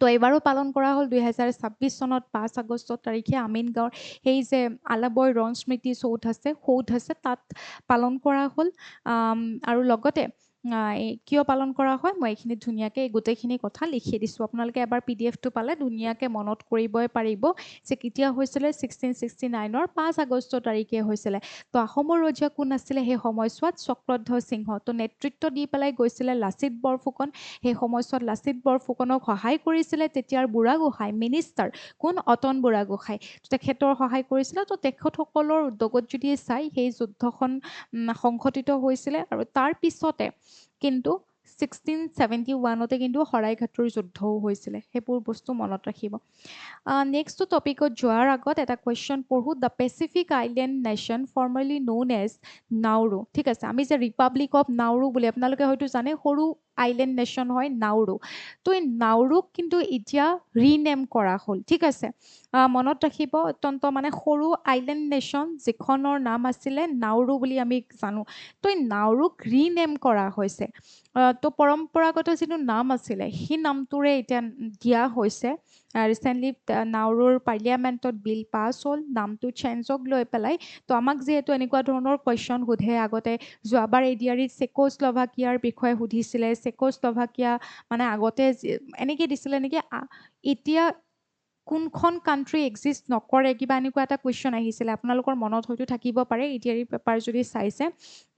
তো এইবাৰো পালন কৰা হ'ল 2026 চনত 5 আগষ্ট তাৰিখে আমিনগাঁৱৰ সেই যে আলাবৈ ৰণ স্মৃতি সৌধ আছে তাত পালন কৰা হ'ল আৰু লগতে কিয় পালন কৰা হয় মই এইখিনি ধুনীয়াকৈ গোটেইখিনি কথা লিখি দিছোঁ আপোনালোকে এবাৰ PDF-টো পালে ধুনীয়াকৈ মনত কৰিবই পাৰিব যে কেতিয়া হৈছিলে 1669ৰ 5 আগষ্ট তাৰিখে হৈছিলে তো আহোমৰ ৰজা কোন আছিলে সেই সময়ছোৱাত চক্ৰধ্বজ সিংহ তো নেতৃত্ব দি পেলাই গৈছিলে লাচিত বৰফুকন সেই সময়ছোৱাত লাচিত বৰফুকনক সহায় কৰিছিলে তেতিয়াৰ বুঢ়াগোহাঁই মিনিষ্টাৰ কোন অতন বুঢ়াগোহাঁই তেখেতৰ সহায় কৰিছিলে তো তেখেতসকলৰ উদ্যোগত যদি চাই সেই যুদ্ধখন সংঘটিত হৈছিলে আৰু তাৰ পিছতে কিন্তু 1671তে কিন্তু শৰাইঘাটৰ যুদ্ধও হৈছিলে সেইবোৰ বস্তু মনত ৰাখিব নেক্সট টপিকত যোৱাৰ আগত এটা কুৱেশ্যন পঢ়ো the Pacific island nation formerly known as Nauru ঠিক আছে আমি যে ৰিপাব্লিক অফ নাউৰু বুলি আপোনালোকে হয়তো জানে সৰু আইলেণ্ড নেশ্যন হয় নাউৰু তো এই নাউৰুক কিন্তু এতিয়া ৰিনেম কৰা হ'ল ঠিক আছে মনত ৰাখিব অত্যন্ত মানে সৰু আইলেণ্ড নেশ্যন যিখনৰ নাম আছিলে নাউৰু বুলি আমি জানো তো এই নাউৰুক ৰিনেম কৰা হৈছে তো পৰম্পৰাগত যিটো নাম আছিলে সেই নামটোৰে এতিয়া দিয়া হৈছে ৰিচেণ্টলি নাউৰুৰ পাৰ্লিয়ামেণ্টত বিল পাছ হ'ল নামটো চেঞ্জক লৈ পেলাই তো আমাক যিহেতু এনেকুৱা ধৰণৰ কুৱেশ্যন সোধে আগতে যোৱাবাৰ এডিআৰিত চেকোস্লোভাকিয়াৰ বিষয়ে সুধিছিলে চেকোস্লোভাকিয়া মানে আগতে এনেকৈ দিছিলে নেকি এতিয়া কোনখন কাণ্ট্ৰি এক্সিষ্ট নকৰে কিবা এনেকুৱা এটা কুৱেশ্যন আহিছিলে আপোনালোকৰ মনত হয়তো থাকিব পাৰে এডিআৰি পেপাৰ যদি চাইছে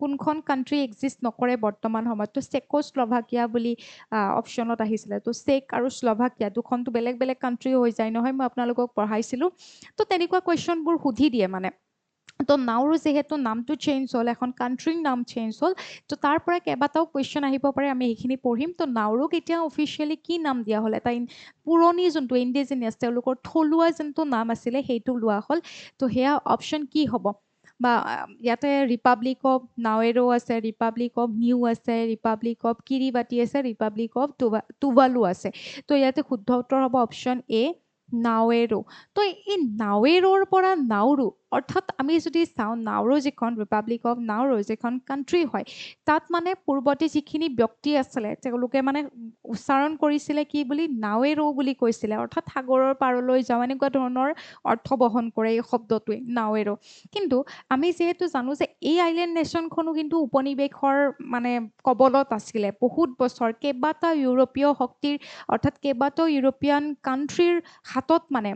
কোনখন কাণ্ট্ৰি এক্সিষ্ট নকৰে বৰ্তমান সময়ত তো চেকোস্লোভাকিয়া বুলি অপশ্যনত আহিছিলে তো চেক আৰু স্লোভাকিয়া দুখনটো বেলেগ বেলেগ কাণ্ট্ৰি হৈ যায় নহয় মই আপোনালোকক পঢ়াইছিলোঁ তো তেনেকুৱা কুৱেশ্যনবোৰ সুধি দিয়ে মানে তো নাউৰু যিহেতু নামটো চেঞ্জ হ'ল এখন কাণ্ট্ৰিৰ নাম চেঞ্জ হ'ল তো তাৰ পৰা কেইবাটাও কুৱেশ্যন আহিব পাৰে আমি সেইখিনি পঢ়িম তো নাউৰুক এতিয়া অফিচিয়েলি কি নাম দিয়া হ'ল এটা পুৰণি যোনটো ইণ্ডিজিনিয়াছ তেওঁলোকৰ থলুৱা যোনটো নাম আছিলে সেইটো লোৱা হ'ল তো সেয়া অপশ্যন কি হ'ব বা ইয়াতে ৰিপাব্লিক অফ নাৱেৰো আছে ৰিপাব্লিক অফ নিউ আছে ৰিপাব্লিক অফ কিৰিবাটি আছে ৰিপাব্লিক অফ টুভালু আছে তো ইয়াতে শুদ্ধ উত্তৰ হ'ব অপশ্যন এ নাৱেৰো তো এই নাৱেৰোৰ পৰা নাউৰু অৰ্থাৎ আমি যদি চাওঁ নাউৰু যিখন ৰিপাব্লিক অফ নাউৰু যিখন কাণ্ট্ৰি হয় তাত মানে পূৰ্বতে যিখিনি ব্যক্তি আছিলে তেওঁলোকে মানে উচ্চাৰণ কৰিছিলে কি বুলি নাৱেৰো বুলি কৈছিলে অৰ্থাৎ সাগৰৰ পাৰলৈ যাওঁ এনেকুৱা ধৰণৰ অৰ্থ বহন কৰে এই শব্দটোৱে নাৱেৰো কিন্তু আমি যিহেতু জানো যে এই আইলেণ্ড নেশ্যনখনো কিন্তু উপনিৱেশৰ মানে কবলত আছিলে বহুত বছৰ কেইবাটাও ইউৰোপীয় শক্তিৰ অৰ্থাৎ কেইবাটাও ইউৰোপীয়ান কাণ্ট্ৰিৰ হাতত মানে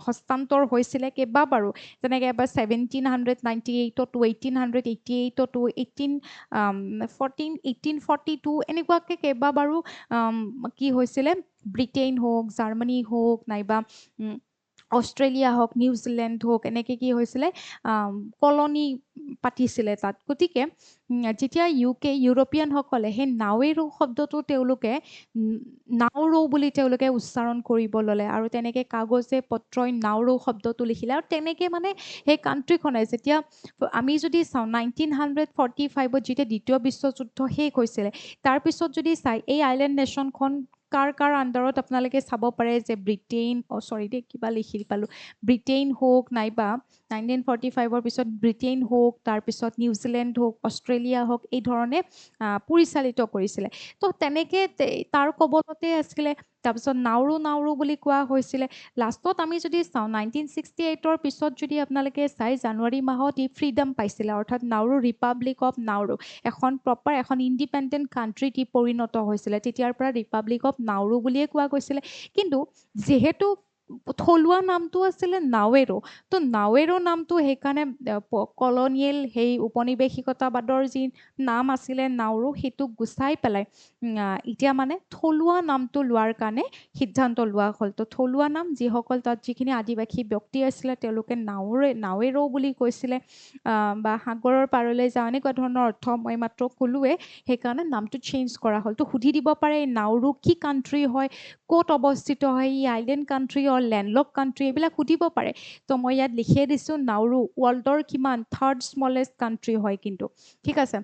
হস্তান্তৰ হৈছিলে কেইবাবাৰো যেনেকৈ এবাৰ 1798তো 1888তো 1842 এনেকুৱাকৈ কেইবাবাৰো কি হৈছিলে ব্ৰিটেইন হওক জাৰ্মানী হওক নাইবা অষ্ট্ৰেলিয়া হওক নিউজিলেণ্ড হওক এনেকৈ কি হৈছিলে কলনী পাতিছিলে তাত গতিকে যেতিয়া ইউৰোপীয়ানসকলে সেই নাৱেৰো শব্দটো তেওঁলোকে নাউৰো বুলি তেওঁলোকে উচ্চাৰণ কৰিব ল'লে আৰু তেনেকৈ কাগজে পত্ৰই নাউৰো শব্দটো লিখিলে আৰু তেনেকৈ মানে সেই কাণ্ট্ৰিখনে যেতিয়া আমি যদি চাওঁ 1945ত যেতিয়া দ্বিতীয় বিশ্বযুদ্ধ শেষ হৈছিলে তাৰপিছত যদি চাই এই আইলেণ্ড নেশ্যনখন কাৰ আণ্ডাৰত আপোনালোকে চাব পাৰে যে ব্ৰিটেইন কিবা লিখি পালোঁ ব্ৰিটেইন হওক নাইবা 1945ৰ পিছত ব্ৰিটেইন হওক তাৰপিছত নিউজিলেণ্ড হওক অষ্ট্ৰেলিয়া হওক এই ধৰণে পৰিচালিত কৰিছিলে তো তেনেকৈ তাৰ কবলতে আছিলে তাৰপিছত নাউৰু বুলি কোৱা হৈছিলে লাষ্টত আমি যদি চাওঁ 1968ৰ পিছত যদি আপোনালোকে চাই জানুৱাৰী মাহত ই ফ্ৰীডম পাইছিলে অৰ্থাৎ নাউৰু ৰিপাব্লিক অফ নাউৰু এখন প্ৰপাৰ এখন ইণ্ডিপেণ্ডেণ্ট কাণ্ট্ৰিত ই পৰিণত হৈছিলে তেতিয়াৰ পৰা ৰিপাব্লিক অফ নাউৰু বুলিয়ে কোৱা গৈছিলে কিন্তু যিহেতু থলুৱা নামটো আছিলে নাৱেৰো তো নাৱেৰো নামটো সেইকাৰণে কলনিয়েল সেই উপনিৱেশিকতাবাদৰ যি নাম আছিলে নাউৰু সেইটোক গুচাই পেলাই এতিয়া মানে থলুৱা নামটো লোৱাৰ কাৰণে সিদ্ধান্ত লোৱা হ'ল তো থলুৱা নাম যিসকল তাত যিখিনি আদিবাসী ব্যক্তি আছিলে তেওঁলোকে নাৱেৰো বুলি কৈছিলে বা সাগৰৰ পাৰলৈ যাওঁ এনেকুৱা ধৰণৰ অৰ্থ মই মাত্ৰ ক'লোৱে সেইকাৰণে নামটো চেঞ্জ কৰা হ'ল তো সুধি দিব পাৰে নাউৰু কি কাণ্ট্ৰি হয় ক'ত অৱস্থিত হয় ই আইলেণ্ড কাণ্ট্ৰি অৰ লেণ্ডলক কাণ্ট্ৰি এইবিলাক সুধিব পাৰে তো মই ইয়াত লিখিয়ে দিছোঁ নাউৰু ৱৰ্ল্ডৰ কিমান থাৰ্ড স্মলেষ্ট কাণ্ট্ৰি হয় কিন্তু ঠিক আছে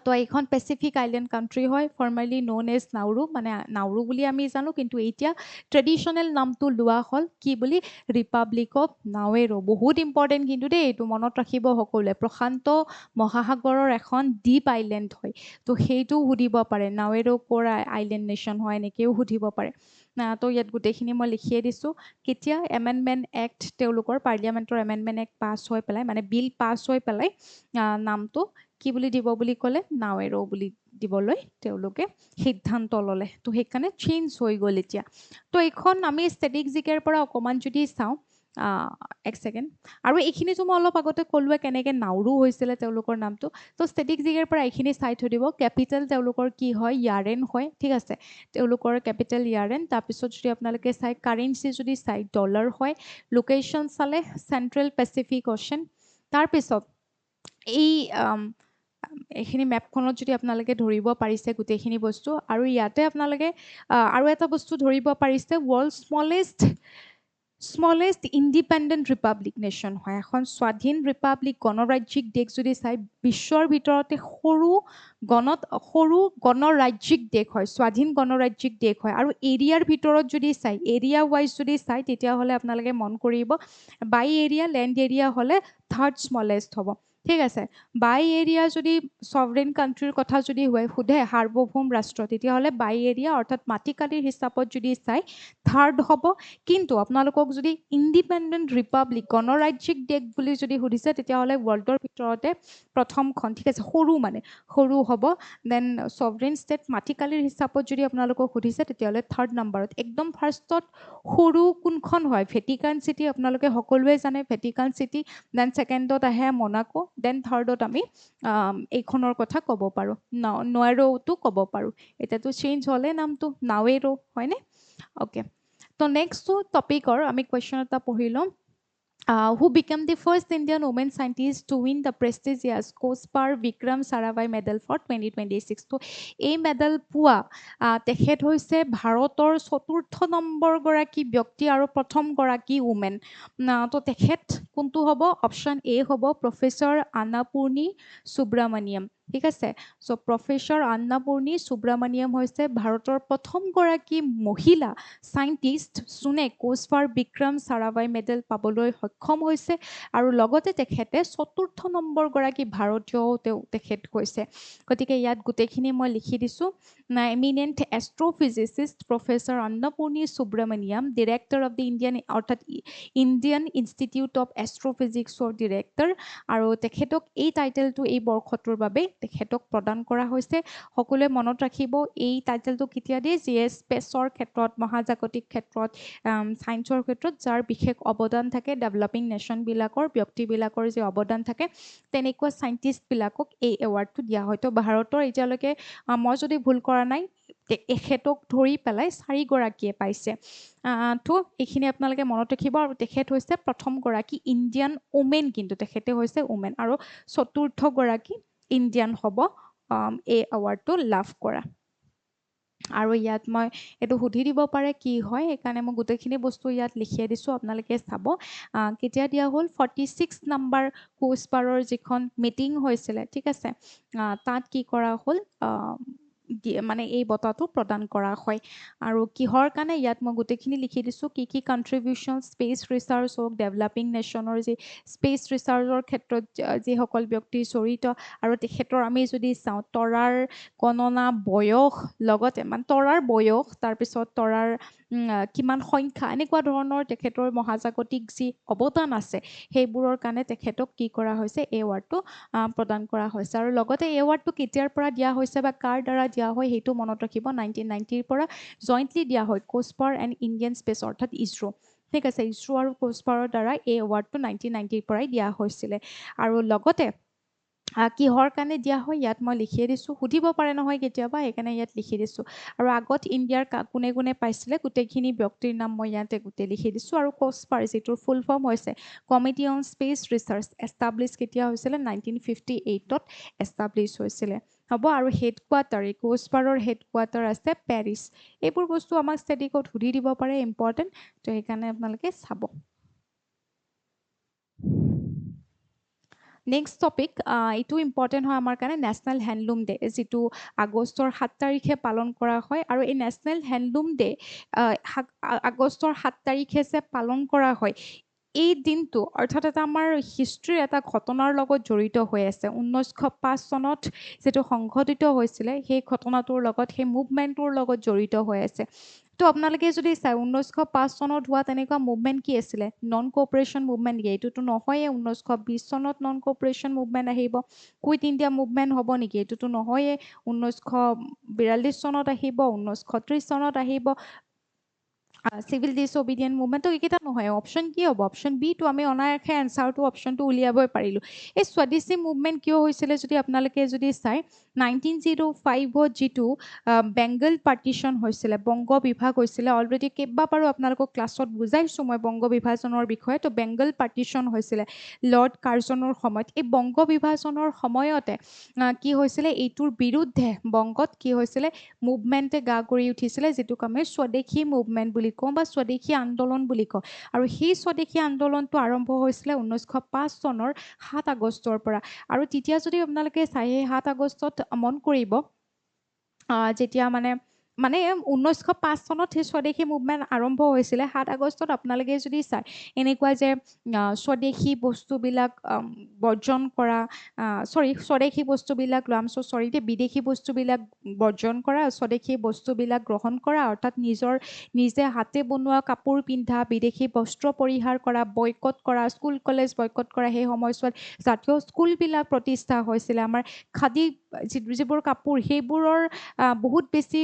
তো এইখন পেচিফিক আইলেণ্ড কাণ্ট্ৰি হয় ফৰ্মাৰলি ন'ন এজ নাউৰু মানে নাউৰু বুলি আমি জানো কিন্তু এতিয়া ট্ৰেডিশ্যনেল নামটো লোৱা হ'ল কি বুলি ৰিপাব্লিক অফ নাৱেৰো বহুত ইম্পৰ্টেণ্ট কিন্তু দেই এইটো মনত ৰাখিব সকলোৱে প্ৰশান্ত মহাসাগৰৰ এখন দ্বীপ আইলেণ্ড হয় তো সেইটোও সুধিব পাৰে নাৱেৰো ক'ৰ আইলেণ্ড নেশ্যন হয় এনেকৈও সুধিব পাৰে তো ইয়াত গোটেইখিনি মই লিখিয়ে দিছোঁ কেতিয়া এমেণ্ডমেণ্ট এক্ট তেওঁলোকৰ পাৰ্লিয়ামেণ্টৰ এমেণ্ডমেণ্ট এক্ট পাছ হৈ পেলাই মানে বিল পাছ হৈ পেলাই নামটো কি বুলি দিব বুলি ক'লে নাৱেৰো বুলি দিবলৈ তেওঁলোকে সিদ্ধান্ত ল'লে তো সেইকাৰণে চেঞ্জ হৈ গ'ল এতিয়া তো এইখন আমি ষ্টেটিক জিকেৰ পৰা অকণমান যদি চাওঁ এক ছেকেণ্ড আৰু এইখিনিতো মই অলপ আগতে ক'লোৱে কেনেকৈ নাউৰু হৈছিলে তেওঁলোকৰ নামটো তো ষ্টেটিক জিকেৰ পৰা এইখিনি চাই থৈ দিব কেপিটেল তেওঁলোকৰ কি হয় ইয়াৰেন হয় ঠিক আছে তেওঁলোকৰ কেপিটেল ইয়াৰেন তাৰপিছত যদি আপোনালোকে চাই কাৰেঞ্চি যদি চাই ডলাৰ হয় লোকেশ্যন চালে চেণ্ট্ৰেল পেচিফিক অ'চেন তাৰপিছত এই এইখিনি মেপখনত যদি আপোনালোকে ধৰিব পাৰিছে গোটেইখিনি বস্তু আৰু ইয়াতে আপোনালোকে আৰু এটা বস্তু ধৰিব পাৰিছে world smallest independent Republic nation হয় এখন স্বাধীন ৰিপাব্লিক গণৰাজ্যিক দেশ যদি চাই বিশ্বৰ ভিতৰতে সৰু গণৰাজ্যিক দেশ হয় স্বাধীন গণৰাজ্যিক দেশ হয় আৰু এৰিয়াৰ ভিতৰত যদি চাই এৰিয়া ৱাইজ যদি চাই তেতিয়াহ'লে আপোনালোকে মন কৰিব বাই এৰিয়া লেণ্ড এৰিয়া হ'লে থাৰ্ড স্মলেষ্ট হ'ব ঠিক আছে বাই এৰিয়া যদি ছভৰেন কাণ্ট্ৰিৰ কথা যদি সোধে সাৰ্বভৌম ৰাষ্ট্ৰ তেতিয়াহ'লে বাই এৰিয়া অৰ্থাৎ মাটিকালিৰ হিচাপত যদি চাই থাৰ্ড হ'ব কিন্তু আপোনালোকক যদি ইণ্ডিপেণ্ডেণ্ট ৰিপাব্লিক গণৰাজ্যিক দেশ বুলি যদি সুধিছে তেতিয়াহ'লে ৱৰ্ল্ডৰ ভিতৰতে প্ৰথমখন ঠিক আছে সৰু হ'ব দেন ছভৰেন ষ্টেট মাটিকালিৰ হিচাপত যদি আপোনালোকক সুধিছে তেতিয়াহ'লে থাৰ্ড নাম্বাৰত একদম ফাৰ্ষ্টত সৰু কোনখন হয় ভেটিকান চিটি আপোনালোকে সকলোৱে জানে ভেটিকান চিটি দেন ছেকেণ্ডত আহে মনাকো দেন থাৰ্ডত আমি এইখনৰ কথা ক'ব পাৰোঁ নৱেৰোটো ক'ব পাৰোঁ এতিয়াতো চেঞ্জ হ'লে নামটো নাৱেৰো হয়নে অ'কে তো নেক্সট টপিকৰ আমি কুৱেশ্যন এটা পঢ়ি ল'ম who became the first Indian woman scientist to win the prestigious COSPAR Vikram Sarabhai Medal for 2026 তো এই মেডেল পোৱা তেখেত হৈছে ভাৰতৰ চতুৰ্থ নম্বৰ গৰাকী ব্যক্তি আৰু প্ৰথম গৰাকী উমেন তো তেখেত কোনটো হ'ব অপশ্যন এ হ'ব প্ৰফেচৰ আন্নাপূৰ্ণী সুব্ৰমণিয়ম ঠিক আছে চ' প্ৰফেচৰ আন্নাপূৰ্ণী সুব্ৰমণিয়ম হৈছে ভাৰতৰ প্ৰথম গৰাকী মহিলা চাইণ্টিষ্ট যোনে কোচফাৰ বিক্ৰম চাৰাভাই মেডেল পাবলৈ সক্ষম হৈছে আৰু লগতে তেখেতে চতুৰ্থ নম্বৰ গৰাকী ভাৰতীয়ও তেখেত হৈছে গতিকে ইয়াত গোটেইখিনি মই লিখি দিছোঁ eminent astrophysicist professor Annapurni Subramaniam director of the অৰ্থাৎ ইণ্ডিয়ান ইনষ্টিটিউট অফ এষ্ট্ৰ'ফিজিক্সৰ ডিৰেক্টৰ আৰু তেখেতক এই টাইটেলটো এই বৰ্ষটোৰ বাবে তেখেতক প্ৰদান কৰা হৈছে সকলোৱে মনত ৰাখিব এই টাইটেলটো কেতিয়া দিয়ে যিয়ে স্পেচৰ ক্ষেত্ৰত মহাজাগতিক ক্ষেত্ৰত ছায়েন্সৰ ক্ষেত্ৰত যাৰ বিশেষ অৱদান থাকে ডেভেলপিং নেশ্যনবিলাকৰ ব্যক্তিবিলাকৰ যে অৱদান থাকে তেনেকুৱা চাইণ্টিষ্টবিলাকক এই এৱাৰ্ডটো দিয়া হয় তো ভাৰতৰ এতিয়ালৈকে মই যদি ভুল কৰা নাই এখেতক ধৰি পেলাই 4গৰাকীয়ে পাইছে তো এইখিনি আপোনালোকে মনত ৰাখিব আৰু তেখেত হৈছে প্ৰথমগৰাকী ইণ্ডিয়ান ওমেন কিন্তু তেখেতে হৈছে ওমেন আৰু চতুৰ্থগৰাকী ইণ্ডিয়ান হ'ব এই এৱাৰ্ডটো লাভ কৰা আৰু ইয়াত মই এইটো সুধি দিব পাৰে কি হয় সেইকাৰণে মই গোটেইখিনি বস্তু ইয়াত লিখিয়ে দিছোঁ আপোনালোকে চাব কেতিয়া দিয়া হ'ল 46 নম্বৰ কোচপাৰৰ যিখন মিটিং হৈছিলে ঠিক আছে তাত কি কৰা হ'ল মানে এই বঁটাটো প্ৰদান কৰা হয় আৰু কিহৰ কাৰণে ইয়াত মই গোটেইখিনি লিখি দিছোঁ কি কণ্ট্ৰিবিউশ্যন স্পেচ ৰিচাৰ্চ হওক ডেভেলপিং নেশ্যনৰ যি স্পেচ ৰিচাৰ্চৰ ক্ষেত্ৰত যিসকল ব্যক্তি জড়িত আৰু তেখেতৰ আমি যদি চাওঁ তৰাৰ গণনা বয়স লগতে মানে তৰাৰ বয়স তাৰপিছত তৰাৰ কিমান সংখ্যা এনেকুৱা ধৰণৰ তেখেতৰ মহাজাগতিক যি অৱদান আছে সেইবোৰৰ কাৰণে তেখেতক কি কৰা হৈছে এই এৱাৰ্ডটো প্ৰদান কৰা হৈছে আৰু লগতে এই এৱাৰ্ডটো কেতিয়াৰ পৰা দিয়া হৈছে বা কাৰ দ্বাৰা দিয়া হয় সেইটো মনত ৰাখিব 1990ৰ পৰা জইণ্টলি দিয়া হয় কোচপাৰ এণ্ড ইণ্ডিয়ান স্পেচ অৰ্থাৎ ইছৰো ঠিক আছে ইছৰো আৰু কোচপাৰৰ দ্বাৰা এই এৱাৰ্ডটো 1990ৰ পৰাই দিয়া হৈছিলে আৰু লগতে কিহৰ কাৰণে দিয়া হয় ইয়াত মই লিখিয়ে দিছোঁ সুধিব পাৰে নহয় কেতিয়াবা সেইকাৰণে ইয়াত লিখি দিছোঁ আৰু আগত ইণ্ডিয়াৰ কোনে কোনে পাইছিলে গোটেইখিনি ব্যক্তিৰ নাম মই ইয়াতে গোটেই লিখি দিছোঁ আৰু কোচপাৰ যিটোৰ ফুল ফৰ্ম হৈছে committee on space research establish কেতিয়া হৈছিলে 1958ত এষ্টাব্লিছ হৈছিলে হ'ব আৰু হেডকোৱাৰ্টাৰ এই কোচপাৰৰ হেডকোৱাৰ্টাৰ আছে পেৰিছ এইবোৰ বস্তু আমাক ষ্টেডিকত সুধি দিব পাৰে ইম্পৰ্টেণ্ট তো সেইকাৰণে আপোনালোকে চাব নেক্সট টপিক এইটো ইম্পৰ্টেণ্ট হয় আমাৰ কাৰণে নেশ্যনেল হেণ্ডলুম ডে যিটো আগষ্টৰ 7 তাৰিখে পালন কৰা হয় আৰু এই নেশ্যনেল হেণ্ডলুম ডে আগষ্টৰ 7 তাৰিখে যে পালন কৰা হয় এই দিনটো অৰ্থাৎ এটা আমাৰ হিষ্ট্ৰীৰ এটা ঘটনাৰ লগত জড়িত হৈ আছে 1905 চনত যিটো সংঘটিত হৈছিলে সেই ঘটনাটোৰ লগত সেই মুভমেণ্টটোৰ লগত জড়িত হৈ আছে তো আপোনালোকে যদি চাই 1905 চনত হোৱা তেনেকুৱা মুভমেণ্ট কি আছিলে নন কোঅপাৰেশ্যন মুভমেণ্ট নেকি এইটোতো নহয়ে 1920 চনত নন কোঅপাৰেশ্যন মুভমেণ্ট আহিব কুইট ইণ্ডিয়া মুভমেণ্ট হ'ব নেকি এইটোতো নহয়ে 1942 চনত আহিব 1930 চনত আহিব চিভিল ডিছঅবিডিয়েণ্ট মুভমেণ্ট তো এইকেইটা নহয় অপশ্যন কি হ'ব অপশ্যন বিটো আমি অনায়াসে এনচাৰটো অপশ্যনটো উলিয়াবই পাৰিলোঁ এই স্বদেশী মুভমেণ্ট কিয় হৈছিলে যদি আপোনালোকে যদি চায় 1905 যিটো বেংগল পাৰ্টিশ্যন হৈছিলে বংগ বিভাগ হৈছিলে অলৰেডি কেইবাবাৰো আপোনালোকক ক্লাছত বুজাইছোঁ মই বংগ বিভাজনৰ বিষয়ে তো বেংগল পাৰ্টিশ্যন হৈছিলে লৰ্ড কাৰ্জনৰ সময়ত এই বংগ বিভাজনৰ সময়তে কি হৈছিলে এইটোৰ বিৰুদ্ধে বংগত কি হৈছিলে মুভমেণ্টে গা কৰি উঠিছিলে যিটোক আমি স্বদেশী মুভমেণ্ট বুলি কওঁ বা স্বদেশী আন্দোলন বুলি কওঁ আৰু সেই স্বদেশী আন্দোলনটো আৰম্ভ হৈছিলে 1905 চনৰ 7 আগষ্টৰ পৰা আৰু তেতিয়া যদি আপোনালোকে চাই সেই 7 আগষ্টত মন কৰিব যেতিয়া মানে 1905 চনত সেই স্বদেশী মুভমেণ্ট আৰম্ভ হৈছিলে 7 আগষ্টত আপোনালোকে যদি চায় এনেকুৱা যে স্বদেশী বস্তুবিলাক বৰ্জন কৰা স্বদেশী বস্তুবিলাক বিদেশী বস্তুবিলাক বৰ্জন কৰা স্বদেশী বস্তুবিলাক গ্ৰহণ কৰা অৰ্থাৎ নিজে হাতে বনোৱা কাপোৰ পিন্ধা বিদেশী বস্ত্ৰ পৰিহাৰ কৰা বয়কট কৰা স্কুল কলেজ বয়কট কৰা সেই সময়ছোৱাত জাতীয় স্কুলবিলাক প্ৰতিষ্ঠা হৈছিলে আমাৰ খাদী যিবোৰ কাপোৰ সেইবোৰৰ বহুত বেছি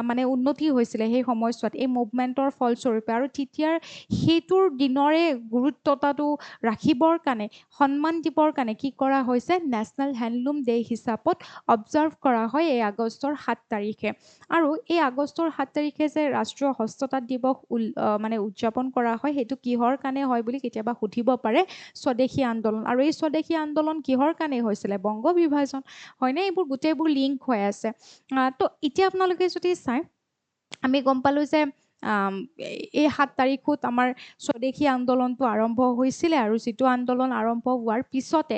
মানে উন্নতি হৈছিলে সেই সময়ছোৱাত এই মুভমেণ্টৰ ফলস্বৰূপে আৰু তেতিয়াৰ সেইটোৰ দিনৰে গুৰুত্বতাটো ৰাখিবৰ কাৰণে সন্মান দিবৰ কাৰণে কি কৰা হৈছে নেশ্যনেল হেণ্ডলুম ডে হিচাপত অবজাৰ্ভ কৰা হয় এই আগষ্টৰ 7 তাৰিখে আৰু এই আগষ্টৰ 7 তাৰিখে যে ৰাষ্ট্ৰীয় হস্ততাঁত দিৱস মানে উদযাপন কৰা হয় সেইটো কিহৰ কাৰণে হয় বুলি কেতিয়াবা সুধিব পাৰে স্বদেশী আন্দোলন আৰু এই স্বদেশী আন্দোলন কিহৰ কাৰণে হৈছিলে বংগ বিভাজন হয়নে এইবোৰ গোটেইবোৰ লিংক হৈ আছে তো এতিয়া আপোনালোকে যদি চায় আমি গম পালোঁ যে এই 7 তাৰিখত আমাৰ স্বদেশী আন্দোলনটো আৰম্ভ হৈছিলে আৰু যিটো আন্দোলন আৰম্ভ হোৱাৰ পিছতে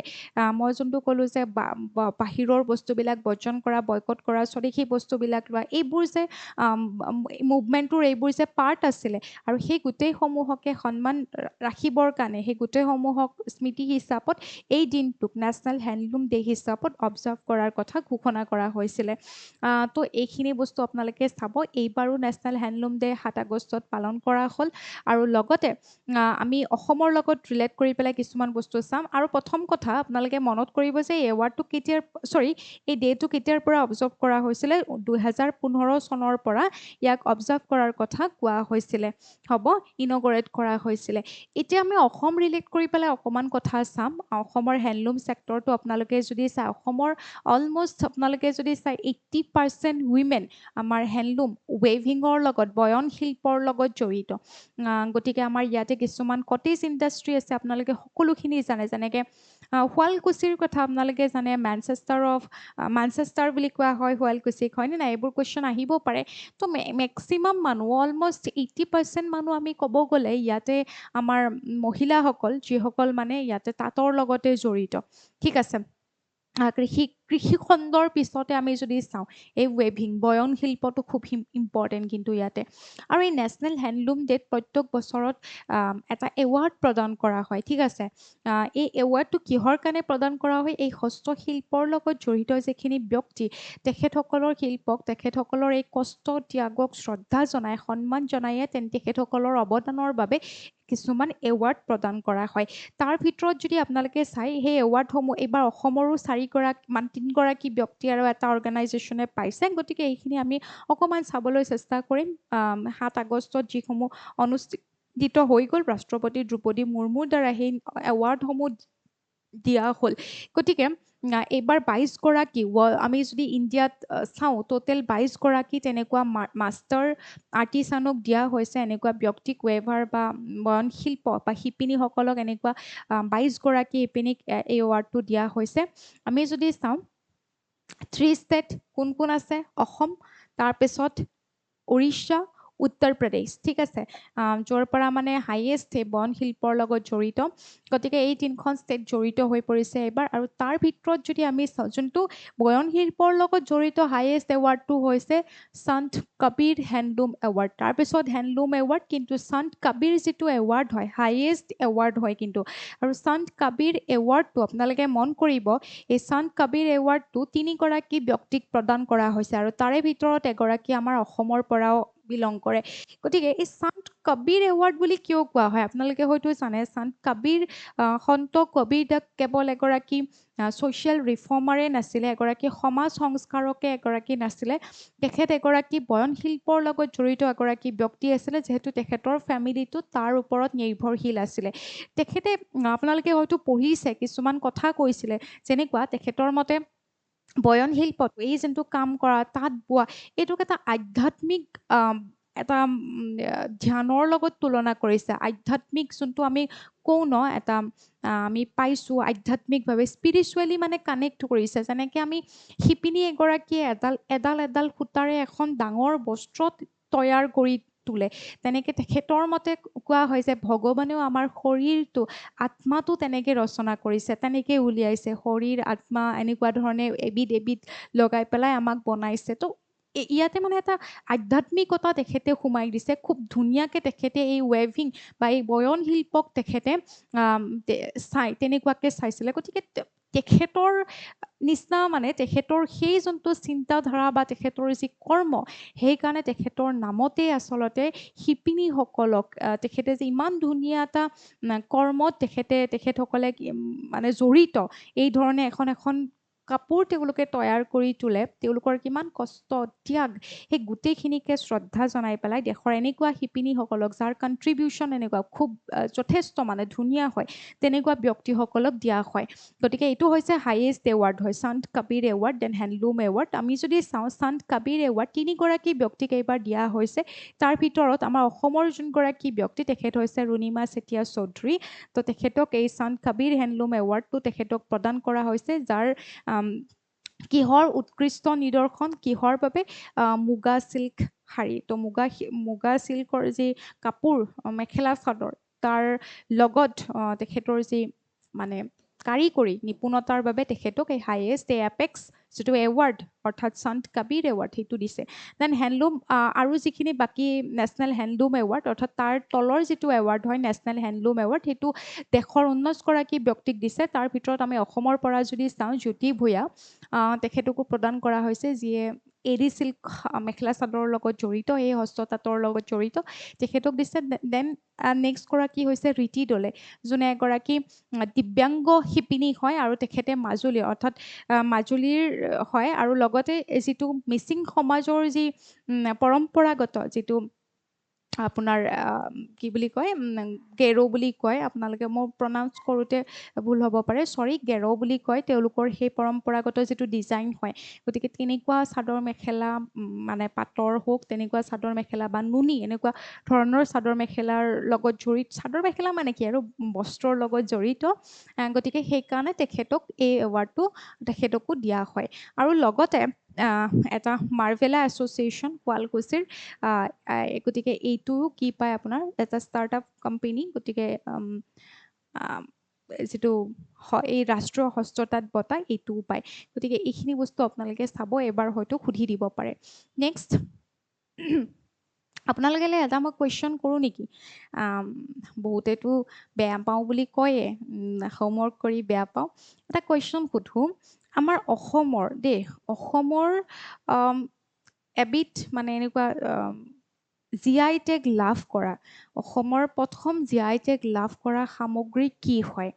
মই যোনটো ক'লোঁ যে বাহিৰৰ বস্তুবিলাক বৰ্জন কৰা বয়কট কৰা স্বদেশী বস্তুবিলাক লোৱা এইবোৰ যে মুভমেণ্টটোৰ এইবোৰ যে পাৰ্ট আছিলে আৰু সেই গোটেইসমূহকে সন্মান ৰাখিবৰ কাৰণে সেই গোটেইসমূহক স্মৃতি হিচাপত এই দিনটোক নেশ্যনেল হেণ্ডলুম ডে হিচাপত অবজাৰ্ভ কৰাৰ কথা ঘোষণা কৰা হৈছিলে তো এইখিনি বস্তু আপোনালোকে চাব এইবাৰো নেশ্যনেল হেণ্ডলুম ডে 7 আগষ্টত পালন কৰা হ'ল আৰু লগতে আমি অসমৰ লগত ৰিলেট কৰি পেলাই কিছুমান বস্তু চাম আৰু প্ৰথম কথা আপোনালোকে মনত কৰিব যে এই এৱাৰ্ডটো এই ডেটো কেতিয়াৰ পৰা অবজাৰ্ভ কৰা হৈছিলে 2015 চনৰ পৰা ইয়াক অবজাৰ্ভ কৰাৰ কথা কোৱা হৈছিলে হ'ব ইনগৰেট কৰা হৈছিলে এতিয়া আমি অসম ৰিলেট কৰি পেলাই অকণমান কথা চাম অসমৰ হেণ্ডলুম ছেক্টৰটো আপোনালোকে যদি চায় অসমৰ অলমষ্ট আপোনালোকে যদি চায় 80% উইমেন আমাৰ হেণ্ডলুম ৱেভিঙৰ লগত বয়ন শিল্পৰ লগত জড়িত গতিকে আমাৰ ইয়াতে কিছুমান কটেজ ইণ্ডাষ্ট্ৰী আছে আপোনালোকে সকলোখিনি জানে যেনেকৈ শুৱালকুছিৰ কথা আপোনালোকে জানে মেনচেষ্টাৰ বুলি কোৱা হয় শুৱালকুছিক হয়নে নাই এইবোৰ কুৱেশ্যন আহিব পাৰে তো মেক্সিমাম মানুহ অলমষ্ট 80% মানুহ আমি ক'ব গ'লে ইয়াতে আমাৰ মহিলাসকল যিসকল মানে ইয়াতে তাঁতৰ লগতে জড়িত ঠিক আছে কৃষি খণ্ডৰ পিছতে আমি যদি চাওঁ এই ৱেভিং বয়ন শিল্পটো খুব ইম্পৰ্টেণ্ট কিন্তু ইয়াতে আৰু এই নেশ্যনেল হেণ্ডলুম ডেত প্ৰত্যেক বছৰত এটা এৱাৰ্ড প্ৰদান কৰা হয় ঠিক আছে এই এৱাৰ্ডটো কিহৰ কাৰণে প্ৰদান কৰা হয় এই হস্তশিল্পৰ লগত জড়িত যিখিনি ব্যক্তি তেখেতসকলৰ শিল্পক তেখেতসকলৰ এই কষ্ট ত্যাগক শ্ৰদ্ধা জনাই সন্মান জনায়ে তেখেতসকলৰ অৱদানৰ বাবে কিছুমান এৱাৰ্ড প্ৰদান কৰা হয় তাৰ ভিতৰত যদি আপোনালোকে চাই সেই এৱাৰ্ডসমূহ এইবাৰ অসমৰো 3গৰাকী ব্যক্তি আৰু এটা অৰ্গেনাইজেশ্যনে পাইছে গতিকে এইখিনি আমি অকণমান চাবলৈ চেষ্টা কৰিম 7 আগষ্টত যিসমূহ অনুষ্ঠিত হৈ গ'ল ৰাষ্ট্ৰপতি দ্ৰৌপদী মুৰ্মুৰ দ্বাৰা সেই এৱাৰ্ডসমূহ দিয়া হ'ল গতিকে এইবাৰ 22গৰাকী আমি যদি ইণ্ডিয়াত চাওঁ টোটেল 22গৰাকী তেনেকুৱা মাষ্টাৰ আৰ্টিচানক দিয়া হৈছে এনেকুৱা ব্যক্তিক ৱেভাৰ বা বয়ন শিল্প বা শিপিনীসকলক এনেকুৱা 22গৰাকী শিপিনীক এই এৱাৰ্ডটো দিয়া হৈছে আমি যদি চাওঁ 3 ষ্টেট কোন আছে অসম তাৰপিছত উৰিষ্যা উত্তৰ প্ৰদেশ ঠিক আছে য'ৰ পৰা মানে হাইয়েষ্ট বয়ন শিল্পৰ লগত জড়িত গতিকে এই 3খন ষ্টেট জড়িত হৈ পৰিছে এইবাৰ আৰু তাৰ ভিতৰত যদি আমি চাওঁ যোনটো বয়ন শিল্পৰ লগত জড়িত হাইয়েষ্ট এৱাৰ্ডটো হৈছে সন্ত কবীৰ হেণ্ডলুম এৱাৰ্ড তাৰপিছত হেণ্ডলুম এৱাৰ্ড কিন্তু সন্ত কবীৰ যিটো এৱাৰ্ড হয় হাইয়েষ্ট এৱাৰ্ড হয় কিন্তু আৰু সন্ত কবীৰ এৱাৰ্ডটো আপোনালোকে মন কৰিব এই সন্ত কবীৰ এৱাৰ্ডটো 3গৰাকী ব্যক্তিক প্ৰদান কৰা হৈছে আৰু তাৰে ভিতৰত এগৰাকী আমাৰ অসমৰ পৰাও বিলং কৰে গতিকে এই সন্ত কবিৰ এৱাৰ্ড বুলি কিয় কোৱা হয় আপোনালোকে হয়তো জানে সন্ত কবিৰ সন্ত কবিৰ কেৱল এগৰাকী ছ'চিয়েল ৰিফৰ্মাৰে নাছিলে এগৰাকী সমাজ সংস্কাৰকে এগৰাকী নাছিলে তেখেত এগৰাকী বয়নশিল্পৰ লগত জড়িত এগৰাকী ব্যক্তি আছিলে যিহেতু তেখেতৰ ফেমিলিটো তাৰ ওপৰত নিৰ্ভৰশীল আছিলে তেখেতে আপোনালোকে হয়তো পঢ়িছে কিছুমান কথা কৈছিলে যেনেকুৱা তেখেতৰ মতে বয়নশিল্পত এই যোনটো কাম কৰা তাত বোৱা এইটোক এটা আধ্যাত্মিক এটা ধ্যানৰ লগত তুলনা কৰিছে আধ্যাত্মিক যোনটো আমি কওঁ ন এটা আমি পাইছোঁ আধ্যাত্মিকভাৱে স্পিৰিচুৱেলি মানে কানেক্ট কৰিছে যেনেকৈ আমি শিপিনী এগৰাকীয়ে এডাল সূতাৰে এখন ডাঙৰ বস্ত্ৰ তৈয়াৰ কৰি তোলে তেনেকৈ তেখেতৰ মতে কোৱা হয় যে ভগৱানেও আমাৰ শৰীৰটো আত্মাটো তেনেকৈ ৰচনা কৰিছে তেনেকৈ উলিয়াইছে শৰীৰ আত্মা এনেকুৱা ধৰণে এবিধ লগাই পেলাই আমাক বনাইছে তো ইয়াতে মানে এটা আধ্যাত্মিকতা তেখেতে সোমাই দিছে খুব ধুনীয়াকৈ তেখেতে এই ৱেভিং বা এই বয়নশিল্পক তেখেতে তেনেকুৱাকৈ চাইছিলে গতিকে তেখেতৰ নিচিনা মানে তেখেতৰ সেই যোনটো চিন্তাধাৰা বা তেখেতৰ যি কৰ্ম সেইকাৰণে তেখেতৰ নামতে আচলতে শিপিনীসকলক তেখেতে যে ইমান ধুনীয়া এটা কৰ্মত তেখেতসকলে মানে জড়িত এই ধৰণে এখন কাপোৰ তেওঁলোকে তৈয়াৰ কৰি তোলে তেওঁলোকৰ কিমান কষ্ট ত্যাগ সেই গোটেইখিনিকে শ্ৰদ্ধা জনাই পেলাই দেশৰ এনেকুৱা শিপিনীসকলক যাৰ কণ্ট্ৰিবিউশ্যন এনেকুৱা খুব যথেষ্ট মানে ধুনীয়া হয় তেনেকুৱা ব্যক্তিসকলক দিয়া হয় গতিকে এইটো হৈছে হাইয়েষ্ট এৱাৰ্ড হয় সন্ত কবিৰ এৱাৰ্ড দেন হেণ্ডলুম এৱাৰ্ড আমি যদি চাওঁ সন্ত কবিৰ এৱাৰ্ড তিনিগৰাকী ব্যক্তিক এইবাৰ দিয়া হৈছে তাৰ ভিতৰত আমাৰ অসমৰ যোনগৰাকী ব্যক্তি তেখেত হৈছে ৰুণিমা চেতিয়া চৌধুৰী তো তেখেতক এই সন্ত কবিৰ হেণ্ডলুম এৱাৰ্ডটো তেখেতক প্ৰদান কৰা হৈছে যাৰ কিহৰ উৎকৃষ্ট নিদৰ্শন কিহৰ বাবে মুগা চিল্ক শাৰী তো মুগা চিল্কৰ যি কাপোৰ মেখেলা চাদৰ তাৰ লগত তেখেতৰ যি মানে কাৰিকৰী নিপুণতাৰ বাবে তেখেতক এই হাইয়েষ্ট এপেক্স যিটো এৱাৰ্ড অৰ্থাৎ সন্ত কবিৰ এৱাৰ্ড সেইটো দিছে দেন হেণ্ডলুম আৰু যিখিনি বাকী নেশ্যনেল হেণ্ডলুম এৱাৰ্ড অৰ্থাৎ তাৰ তলৰ যিটো এৱাৰ্ড হয় নেশ্যনেল হেণ্ডলুম এৱাৰ্ড সেইটো দেশৰ 19গৰাকী ব্যক্তিক দিছে তাৰ ভিতৰত আমি অসমৰ পৰা যদি চাওঁ জ্যোতি ভূঞা তেখেতকো প্ৰদান কৰা হৈছে যিয়ে এৰি চিল্ক মেখেলা চাদৰৰ লগত জড়িত এই হস্ততাঁতৰ লগত জড়িত তেখেতক দিছে দেন নেক্সটগৰাকী হৈছে ৰীতি দলে যোনে এগৰাকী দিব্যাংগ শিপিনী হয় আৰু তেখেতে মাজুলী অৰ্থাৎ মাজুলীৰ হয় আৰু লগতে যিটো মিচিং সমাজৰ যি পৰম্পৰাগত যিটো আপোনাৰ কি বুলি কয় গেৰো বুলি কয় আপোনালোকে মোৰ প্ৰনাউন্স কৰোঁতে ভুল হ'ব পাৰে চৰি গেৰো বুলি কয় তেওঁলোকৰ সেই পৰম্পৰাগত যিটো ডিজাইন হয় গতিকে তেনেকুৱা চাদৰ মেখেলা মানে পাটৰ হওক তেনেকুৱা চাদৰ মেখেলা বা নুনি এনেকুৱা ধৰণৰ চাদৰ মেখেলাৰ লগত জড়িত চাদৰ মেখেলা মানে কি আৰু বস্ত্ৰৰ লগত জড়িত গতিকে সেইকাৰণে তেখেতক এই এৱাৰ্ডটো তেখেতকো দিয়া হয় আৰু লগতে এটা মাৰ্ভেলা এছ'চিয়েশ্যন শুৱালকুছিৰ গতিকে এইটোও কি পায় আপোনাৰ এটা ষ্টাৰ্টআপ কোম্পেনী গতিকে যিটো এই ৰাষ্ট্ৰীয় হস্ততাঁত বঁটা এইটোও পায় গতিকে এইখিনি বস্তু আপোনালোকে চাব এবাৰ হয়তো সুধি দিব পাৰে নেক্সট আপোনালোকে এটা মই কুৱেশ্যন কৰোঁ নেকি বহুতেতো বেয়া পাওঁ বুলি কয়ে হোমৱৰ্ক কৰি বেয়া পাওঁ এটা কুৱেশ্যন সোধোঁ আমাৰ অসমৰ দেই অসমৰ এবিধ মানে এনেকুৱা GI টেগ লাভ কৰা অসমৰ প্ৰথম GI টেগ লাভ কৰা সামগ্ৰী কি হয়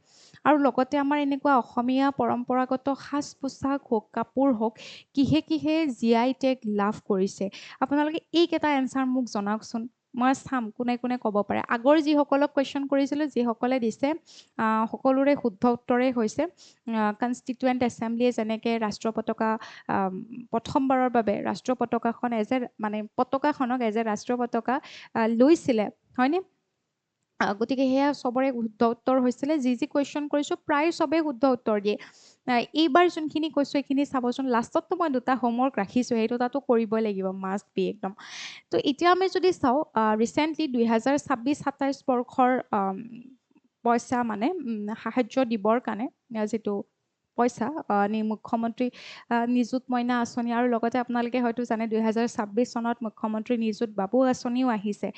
আৰু লগতে আমাৰ এনেকুৱা অসমীয়া পৰম্পৰাগত সাজ পোছাক হওক কাপোৰ হওক কিহে GI টেগ লাভ কৰিছে আপোনালোকে এইকেইটা এনচাৰ মোক জনাওকচোন মই চাম কোনে কোনে ক'ব পাৰে আগৰ যিসকলক কুৱেশ্যন কৰিছিলোঁ যিসকলে দিছে সকলোৰে শুদ্ধ উত্তৰেই হৈছে কনষ্টিটুৱেণ্ট এছেম্বলিয়ে যেনেকৈ ৰাষ্ট্ৰীয় পতাকা প্ৰথমবাৰৰ বাবে ৰাষ্ট্ৰীয় পতাকাখন মানে পতাকাখনক ৰাষ্ট্ৰীয় পতাকা লৈছিলে হয়নে গতিকে সেয়া চবৰে শুদ্ধ উত্তৰ হৈছিলে যি কুৱেশ্যন কৰিছোঁ প্ৰায় চবেই শুদ্ধ উত্তৰ দিয়ে এইবাৰ যোনখিনি কৈছোঁ এইখিনি চাবচোন লাষ্টততো মই দুটা হোমৱৰ্ক ৰাখিছোঁ সেই দুটাটো কৰিবই লাগিব মাষ্ট বি একদম তো এতিয়া আমি যদি চাওঁ ৰিচেণ্টলি 2026-27 বৰ্ষৰ পইচা মানে সাহাৰ্য দিবৰ কাৰণে যিটো পইচা মুখ্যমন্ত্ৰী নিযুত মইনা আঁচনি আৰু লগতে আপোনালোকে হয়তো জানে 2026 চনত মুখ্যমন্ত্ৰী নিযুত বাবু আঁচনিও আহিছে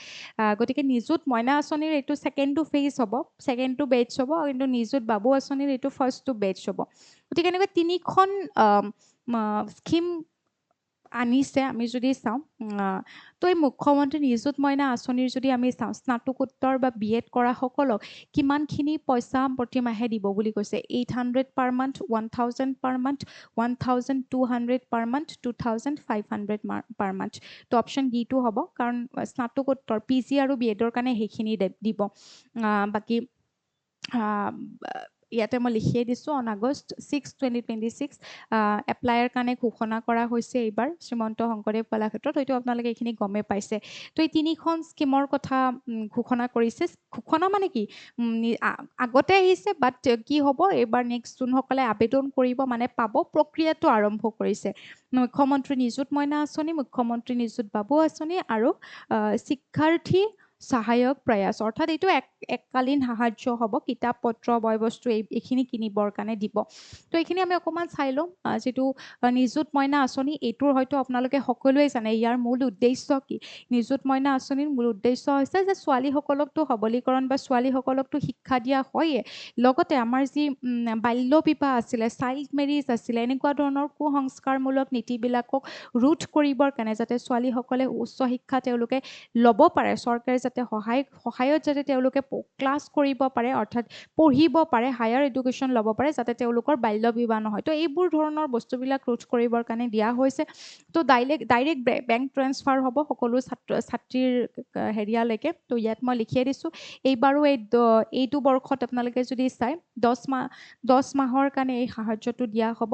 গতিকে নিযুত মইনা আঁচনিৰ এইটো ছেকেণ্ডটো ফেজ হ'ব ছেকেণ্ডটো বেটছ হ'ব কিন্তু নিযুত বাবু আঁচনিৰ এইটো ফাৰ্ষ্টটো বেটছ হ'ব গতিকে এনেকৈ তিনিখন স্কিম আনিছে আমি যদি চাওঁ তো এই মুখ্যমন্ত্ৰী নিযুত মইনা আঁচনিৰ যদি আমি চাওঁ স্নাতকোত্তৰ বা BEd কৰা সকলক কিমানখিনি পইচা প্ৰতিমাহে দিব বুলি কৈছে 800 per month 1000 per month 1200 per month 2500 per month তো অপশ্যন ডিটো হ'ব কাৰণ স্নাতকোত্তৰ PG আৰু BEdৰ কাৰণে সেইখিনি দিব বাকী ইয়াতে মই লিখিয়ে দিছোঁ অন আগষ্ট 6 2026 এপ্লাইৰ কাৰণে ঘোষণা কৰা হৈছে এইবাৰ শ্ৰীমন্ত শংকৰদেৱ কলাক্ষেত্ৰত হয়তো আপোনালোকে এইখিনি গমে পাইছে তো এই তিনিখন স্কিমৰ কথা ঘোষণা কৰিছে ঘোষণা মানে কি আগতে আহিছে বাট কি হ'ব এইবাৰ নেক্সট যোনসকলে আবেদন কৰিব মানে পাব প্ৰক্ৰিয়াটো আৰম্ভ কৰিছে মুখ্যমন্ত্ৰী নিযুত মইনা আঁচনি মুখ্যমন্ত্ৰী নিযুত বাবু আঁচনি আৰু শিক্ষাৰ্থী সহায়ক প্ৰয়াস অৰ্থাৎ এইটো এককালীন সাহায্য হ'ব কিতাপ পত্ৰ বয় বস্তু এইখিনি কিনিবৰ কাৰণে দিব তো এইখিনি আমি অকণমান চাই লওঁ যিটো নিযুত মইনা আঁচনি এইটোৰ হয়তো আপোনালোকে সকলোৱে জানে ইয়াৰ মূল উদ্দেশ্য কি নিযুত মইনা আঁচনিৰ মূল উদ্দেশ্য হৈছে যে ছোৱালীসকলকতো সবলীকৰণ বা ছোৱালীসকলকতো শিক্ষা দিয়া হয়েই লগতে আমাৰ যি বাল্য বিবাহ আছিলে চাইল্ড মেৰিজ আছিলে এনেকুৱা ধৰণৰ কুসংস্কাৰমূলক নীতিবিলাকক ৰোধ কৰিবৰ কাৰণে যাতে ছোৱালীসকলে উচ্চ শিক্ষা তেওঁলোকে ল'ব পাৰে চৰকাৰে যাতে সহায়ত যাতে তেওঁলোকে ক্লাছ কৰিব পাৰে অৰ্থাৎ পঢ়িব পাৰে হায়াৰ এডুকেশ্যন ল'ব পাৰে যাতে তেওঁলোকৰ বাল্য বিবাহ নহয় তো এইবোৰ ধৰণৰ বস্তুবিলাক ৰোধ কৰিবৰ কাৰণে দিয়া হৈছে তো ডাইৰেক্ট বেংক ট্ৰান্সফাৰ হ'ব সকলো ছাত্ৰীৰ হেৰিয়ালৈকে তো ইয়াত মই লিখিয়ে দিছোঁ এইবাৰো এইটো বৰ্ষত আপোনালোকে যদি চায় 10 মাহৰ কাৰণে এই সাহায্যটো দিয়া হ'ব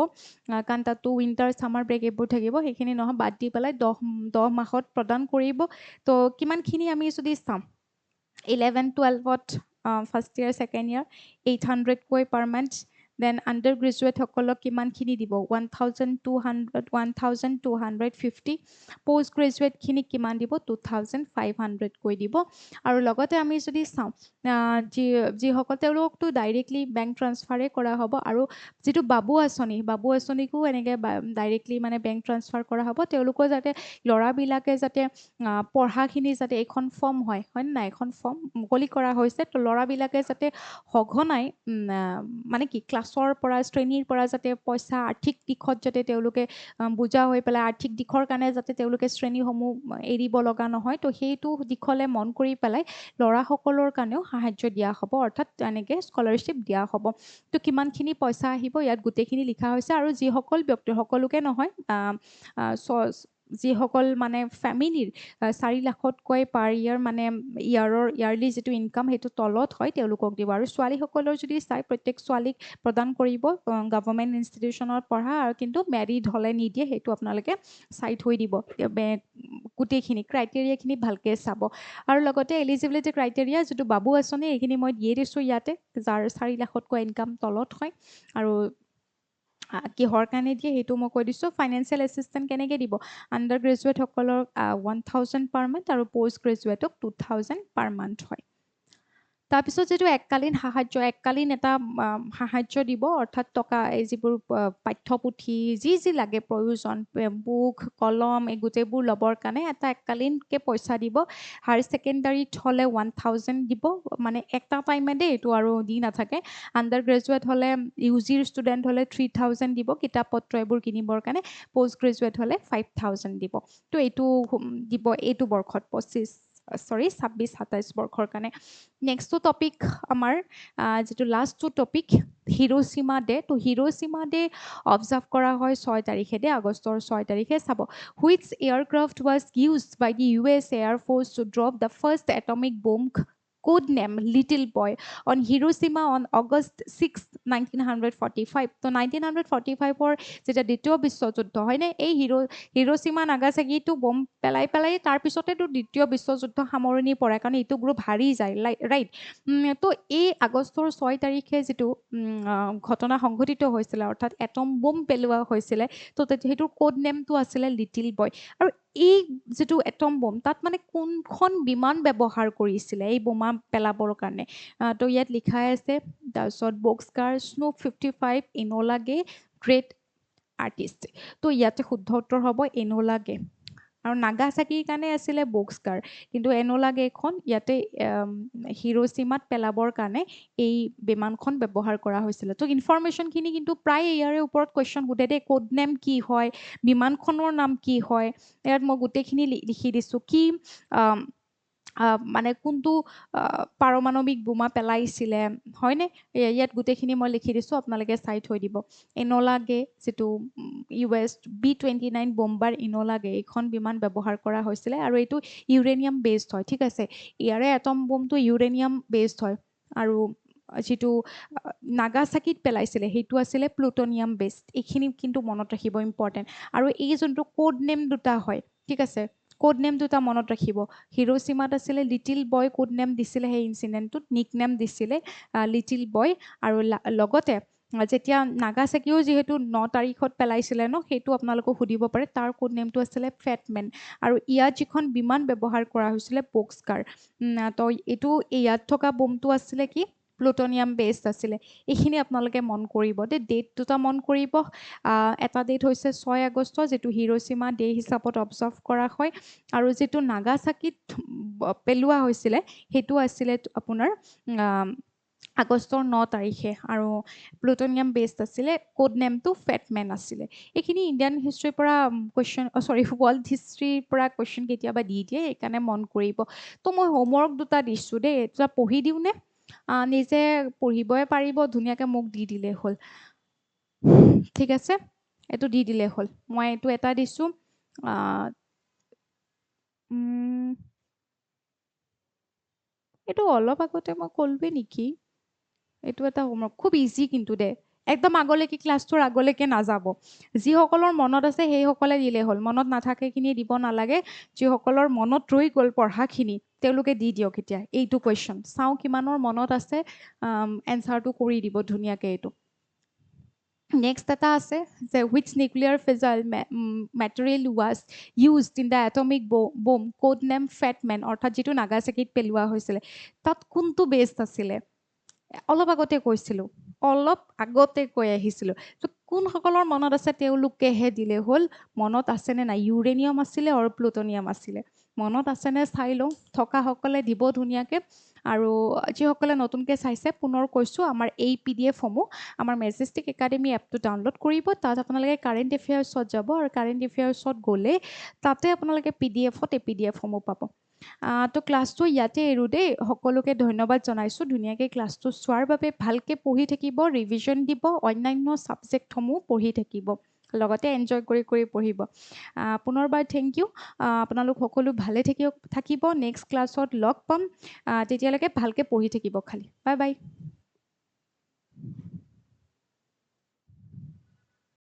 কাৰণ তাতো উইণ্টাৰ ছামাৰ ব্ৰেক এইবোৰ থাকিব সেইখিনি নহয় বাদ দি পেলাই 10 মাহত প্ৰদান কৰিব তো কিমানখিনি আমি যদি চাওঁ 11-12ত ফাৰ্ষ্ট ইয়েৰ ছেকেণ্ড ইয়েৰ 800কৈ পাৰ মান্থ দেন আণ্ডাৰ গ্ৰেজুৱেটসকলক কিমানখিনি দিব 1250 পষ্ট গ্ৰেজুৱেটখিনিক কিমান দিব 2500কৈ দিব আৰু লগতে আমি যদি চাওঁ যিসকল তেওঁলোকতো ডাইৰেক্টলি বেংক ট্ৰান্সফাৰে কৰা হ'ব আৰু যিটো বাবু আঁচনিকো এনেকৈ ডাইৰেক্টলি মানে বেংক ট্ৰান্সফাৰ কৰা হ'ব তেওঁলোকৰ যাতে ল'ৰাবিলাকে যাতে পঢ়াখিনি যাতে এখন ফৰ্ম হয় নে নাই এখন ফৰ্ম মুকলি কৰা হৈছে তো ল'ৰাবিলাকে যাতে সঘনাই মানে কি ক্লাছৰ পৰা শ্ৰেণীৰ পৰা যাতে পইচা আৰ্থিক দিশত যাতে তেওঁলোকে বুজা হৈ পেলাই আৰ্থিক দিশৰ কাৰণে যাতে তেওঁলোকে শ্ৰেণীসমূহ এৰিব লগা নহয় তো সেইটো দিশলৈ মন কৰি পেলাই ল'ৰাসকলৰ কাৰণেও সাহায্য দিয়া হ'ব অৰ্থাৎ এনেকৈ স্কলাৰশ্বিপ দিয়া হ'ব তো কিমানখিনি পইচা আহিব ইয়াত গোটেইখিনি লিখা হৈছে আৰু যিসকল ব্যক্তি সকলোকে নহয় যিসকল মানে ফেমিলিৰ 4 লাখতকৈ পাৰ ইয়াৰ মানে ইয়াৰলি যিটো ইনকাম সেইটো তলত হয় তেওঁলোকক দিব আৰু ছোৱালীসকলৰ যদি চাই প্ৰত্যেক ছোৱালীক প্ৰদান কৰিব গভৰ্ণমেণ্ট ইনষ্টিটিউশ্যনত পঢ়া আৰু কিন্তু মেৰিড হ'লে নিদিয়ে সেইটো আপোনালোকে চাই থৈ দিব গোটেইখিনি ক্ৰাইটেৰিয়াখিনি ভালকৈ চাব আৰু লগতে এলিজিবিলিটি ক্ৰাইটেৰিয়া যিটো বাবু আঁচনি এইখিনি মই দিয়ে দিছোঁ ইয়াতে যাৰ 4 লাখতকৈ ইনকাম তলত হয় আৰু কিহৰ কাৰণে দিয়ে সেইটো মই কৈ দিছোঁ ফাইনেন্সিয়েল এছিষ্টেণ্ট কেনেকৈ দিব আণ্ডাৰ গ্ৰেজুৱেটসকলক 1000 পাৰ মান্থ আৰু পষ্ট গ্ৰেজুৱেটক 2000 পাৰ মান্থ হয় তাৰপিছত যিটো এককালীন এটা সাহায্য দিব অৰ্থাৎ টকা এই যিবোৰ পাঠ্যপুথি যি লাগে প্ৰয়োজন বুক কলম এই গোটেইবোৰ ল'বৰ কাৰণে এটা এককালীনকৈ পইচা দিব হায়াৰ ছেকেণ্ডাৰীত হ'লে 1000 দিব মানে এটা টাইমতে এইটো আৰু দি নাথাকে আণ্ডাৰ গ্ৰেজুৱেট হ'লে UGৰ ষ্টুডেণ্ট হ'লে 3000 দিব কিতাপ পত্ৰ এইবোৰ কিনিবৰ কাৰণে পষ্ট গ্ৰেজুৱেট হ'লে 5000 দিব তো এইটো দিব এইটো বৰ্ষত 26-27 বৰ্ষৰ কাৰণে নেক্সটটো টপিক আমাৰ যিটো লাষ্টটো টপিক হিৰোশ্বিমা ডে তো হিৰোশ্বিমা ডে অবজাৰ্ভ কৰা হয় 6 তাৰিখে আগষ্টৰ 6 তাৰিখে চাব which aircraft was used by the US Air Force to drop the first atomic bomb code name Little Boy on Hiroshima on August 6, 1945 তো 1945-ৰ যেতিয়া দ্বিতীয় বিশ্বযুদ্ধ হয়নে এই হিৰোশ্বিমা নাগাচাকিটো বম পেলাই তাৰপিছতেতো দ্বিতীয় বিশ্বযুদ্ধ সামৰণি পৰে কাৰণ এইটো গ্ৰুপ হাৰি যায় ৰাইট তো এই আগষ্টৰ 6 তাৰিখে যিটো ঘটনা সংঘটিত হৈছিলে অৰ্থাৎ এটম বোম পেলোৱা হৈছিলে তো সেইটোৰ কোড নেমটো আছিলে লিটিল বয় আৰু এই যিটো এটম বোম তাত মানে কোনখন বিমান ব্যৱহাৰ কৰিছিলে এই বোমা পেলাবৰ কাৰণে তো ইয়াত লিখাই আছে তাৰপিছত বক্সকাৰ স্নুপ 55 এনোলা গে গ্ৰেট আৰ্টিষ্ট তো ইয়াতে শুদ্ধ উত্তৰ হ'ব এনোলা গে আৰু নাগাচাকিৰ কাৰণে আছিলে বক্সকাৰ কিন্তু এনোলা গেখন ইয়াতে হিৰোচিমাত পেলাবৰ কাৰণে এই বিমানখন ব্যৱহাৰ কৰা হৈছিলে তো ইনফৰমেশ্যনখিনি কিন্তু প্ৰায় ইয়াৰে ওপৰত কুৱেশ্যন সোধে দেই কোড নেম কি হয় বিমানখনৰ নাম কি হয় ইয়াত মই গোটেইখিনি লিখি দিছোঁ কি মানে কোনটো পাৰমাণৱিক বোমা পেলাইছিলে হয়নে ইয়াত গোটেইখিনি মই লিখি দিছোঁ আপোনালোকে চাই থৈ দিব এনোলা গে যিটো US B-29 বম্বাৰ ইনোলা গে এইখন বিমান ব্যৱহাৰ কৰা হৈছিলে আৰু এইটো ইউৰেনিয়াম বেছড হয় ঠিক আছে ইয়াৰে এটম বোমটো ইউৰেনিয়াম বেছড হয় আৰু যিটো নাগাচাকিত পেলাইছিলে সেইটো আছিলে প্লুটনিয়াম বেছড এইখিনি কিন্তু মনত ৰাখিব ইম্পৰ্টেণ্ট আৰু এই যোনটো কোড নেম দুটা হয় ঠিক আছে কোড নেম দুটা মনত ৰাখিব হিৰোচিমাত আছিলে লিটিল বয় কোড নেম দিছিলে সেই ইনচিডেণ্টটোত নিক নেম দিছিলে লিটিল বয় আৰু লগতে যেতিয়া নাগাচাকিও যিহেতু 9 তাৰিখত পেলাইছিলে ন সেইটো আপোনালোকক সুধিব পাৰে তাৰ কোড নেমটো আছিলে ফেটমেন আৰু ইয়াত যিখন বিমান ব্যৱহাৰ কৰা হৈছিলে বক্সকাৰ তো এইটো ইয়াত থকা বোমটো আছিলে কি প্লুটনিয়াম বেছড আছিলে এইখিনি আপোনালোকে মন কৰিব দেই ডেট দুটা মন কৰিব এটা ডেট হৈছে 6 আগষ্ট যিটো হিৰোচিমা ডে হিচাপত অবজাৰ্ভ কৰা হয় আৰু যিটো নাগাচাকিত পেলোৱা হৈছিলে সেইটো আছিলে আপোনাৰ আগষ্টৰ 9 তাৰিখে আৰু প্লুটনিয়াম বেছড আছিলে কোড নেমটো ফেটমেন আছিলে এইখিনি ইণ্ডিয়ান হিষ্ট্ৰীৰ পৰা কুৱেশ্যন ৱৰ্ল্ড হিষ্ট্ৰীৰ পৰা কুৱেশ্যন কেতিয়াবা দি দিয়ে সেইকাৰণে মন কৰিব তো মই হোমৱৰ্ক দুটা দিছোঁ দেই দুটা পঢ়ি দিওঁনে নিজে পঢ়িবই পাৰিব ধুনীয়াকৈ মোক দি দিলেই হ'ল ঠিক আছে এইটো দি দিলেই হ'ল মই এইটো এটা দিছোঁ এইটো অলপ আগতে মই ক'লোৱে নেকি এইটো এটা হোমৱৰ্ক খুব ইজি কিন্তু দে একদম আগলৈকে ক্লাছটোৰ আগলৈকে নাযাব যিসকলৰ মনত আছে সেইসকলে দিলেই হ'ল মনত নাথাকেখিনি দিব নালাগে যিসকলৰ মনত ৰৈ গ'ল পঢ়াখিনি তেওঁলোকে দি দিয়ক এতিয়া এইটো কুৱেশ্যন চাওঁ কিমানৰ মনত আছে এনচাৰটো কৰি দিব ধুনীয়াকৈ এইটো নেক্সট এটা আছে যে which nuclear fissile material was used in the atomic bomb code name fat man অৰ্থাৎ যিটো নাগাচাকিত পেলোৱা হৈছিলে তাত কোনটো বেষ্ট আছিলে অলপ আগতে কৈছিলোঁ অলপ আগতে কৈ আহিছিলোঁ তো কোনসকলৰ মনত আছে তেওঁলোকেহে দিলে হ'ল মনত আছেনে নাই ইউৰেনিয়াম আছিলে আৰু প্লুটনিয়াম আছিলে মনত আছেনে চাই লওঁ থকাসকলে দিব ধুনীয়াকৈ আৰু যিসকলে নতুনকৈ চাইছে পুনৰ কৈছোঁ আমাৰ এই PDF-সমূহ আমাৰ মেজেষ্টিক একাডেমি এপটো ডাউনলোড কৰিব তাত আপোনালোকে কাৰেণ্ট এফেয়াৰ্ছত যাব আৰু কাৰেণ্ট এফেয়াৰ্ছত গ'লে তাতে আপোনালোকে PDF-ত এই PDF-সমূহ পাব তো ক্লাছটো ইয়াতে এৰোঁ দেই সকলোকে ধন্যবাদ জনাইছোঁ ধুনীয়াকৈ ক্লাছটো চোৱাৰ বাবে ভালকৈ পঢ়ি থাকিব ৰিভিজন দিব অন্যান্য ছাবজেক্টসমূহ পঢ়ি থাকিব লগতে এনজয় কৰি পঢ়িব পুনৰবাৰ থেংক ইউ আপোনালোক সকলো ভালে থাকিব নেক্সট ক্লাছত লগ পাম তেতিয়ালৈকে ভালকৈ পঢ়ি থাকিব খালি বাই বাই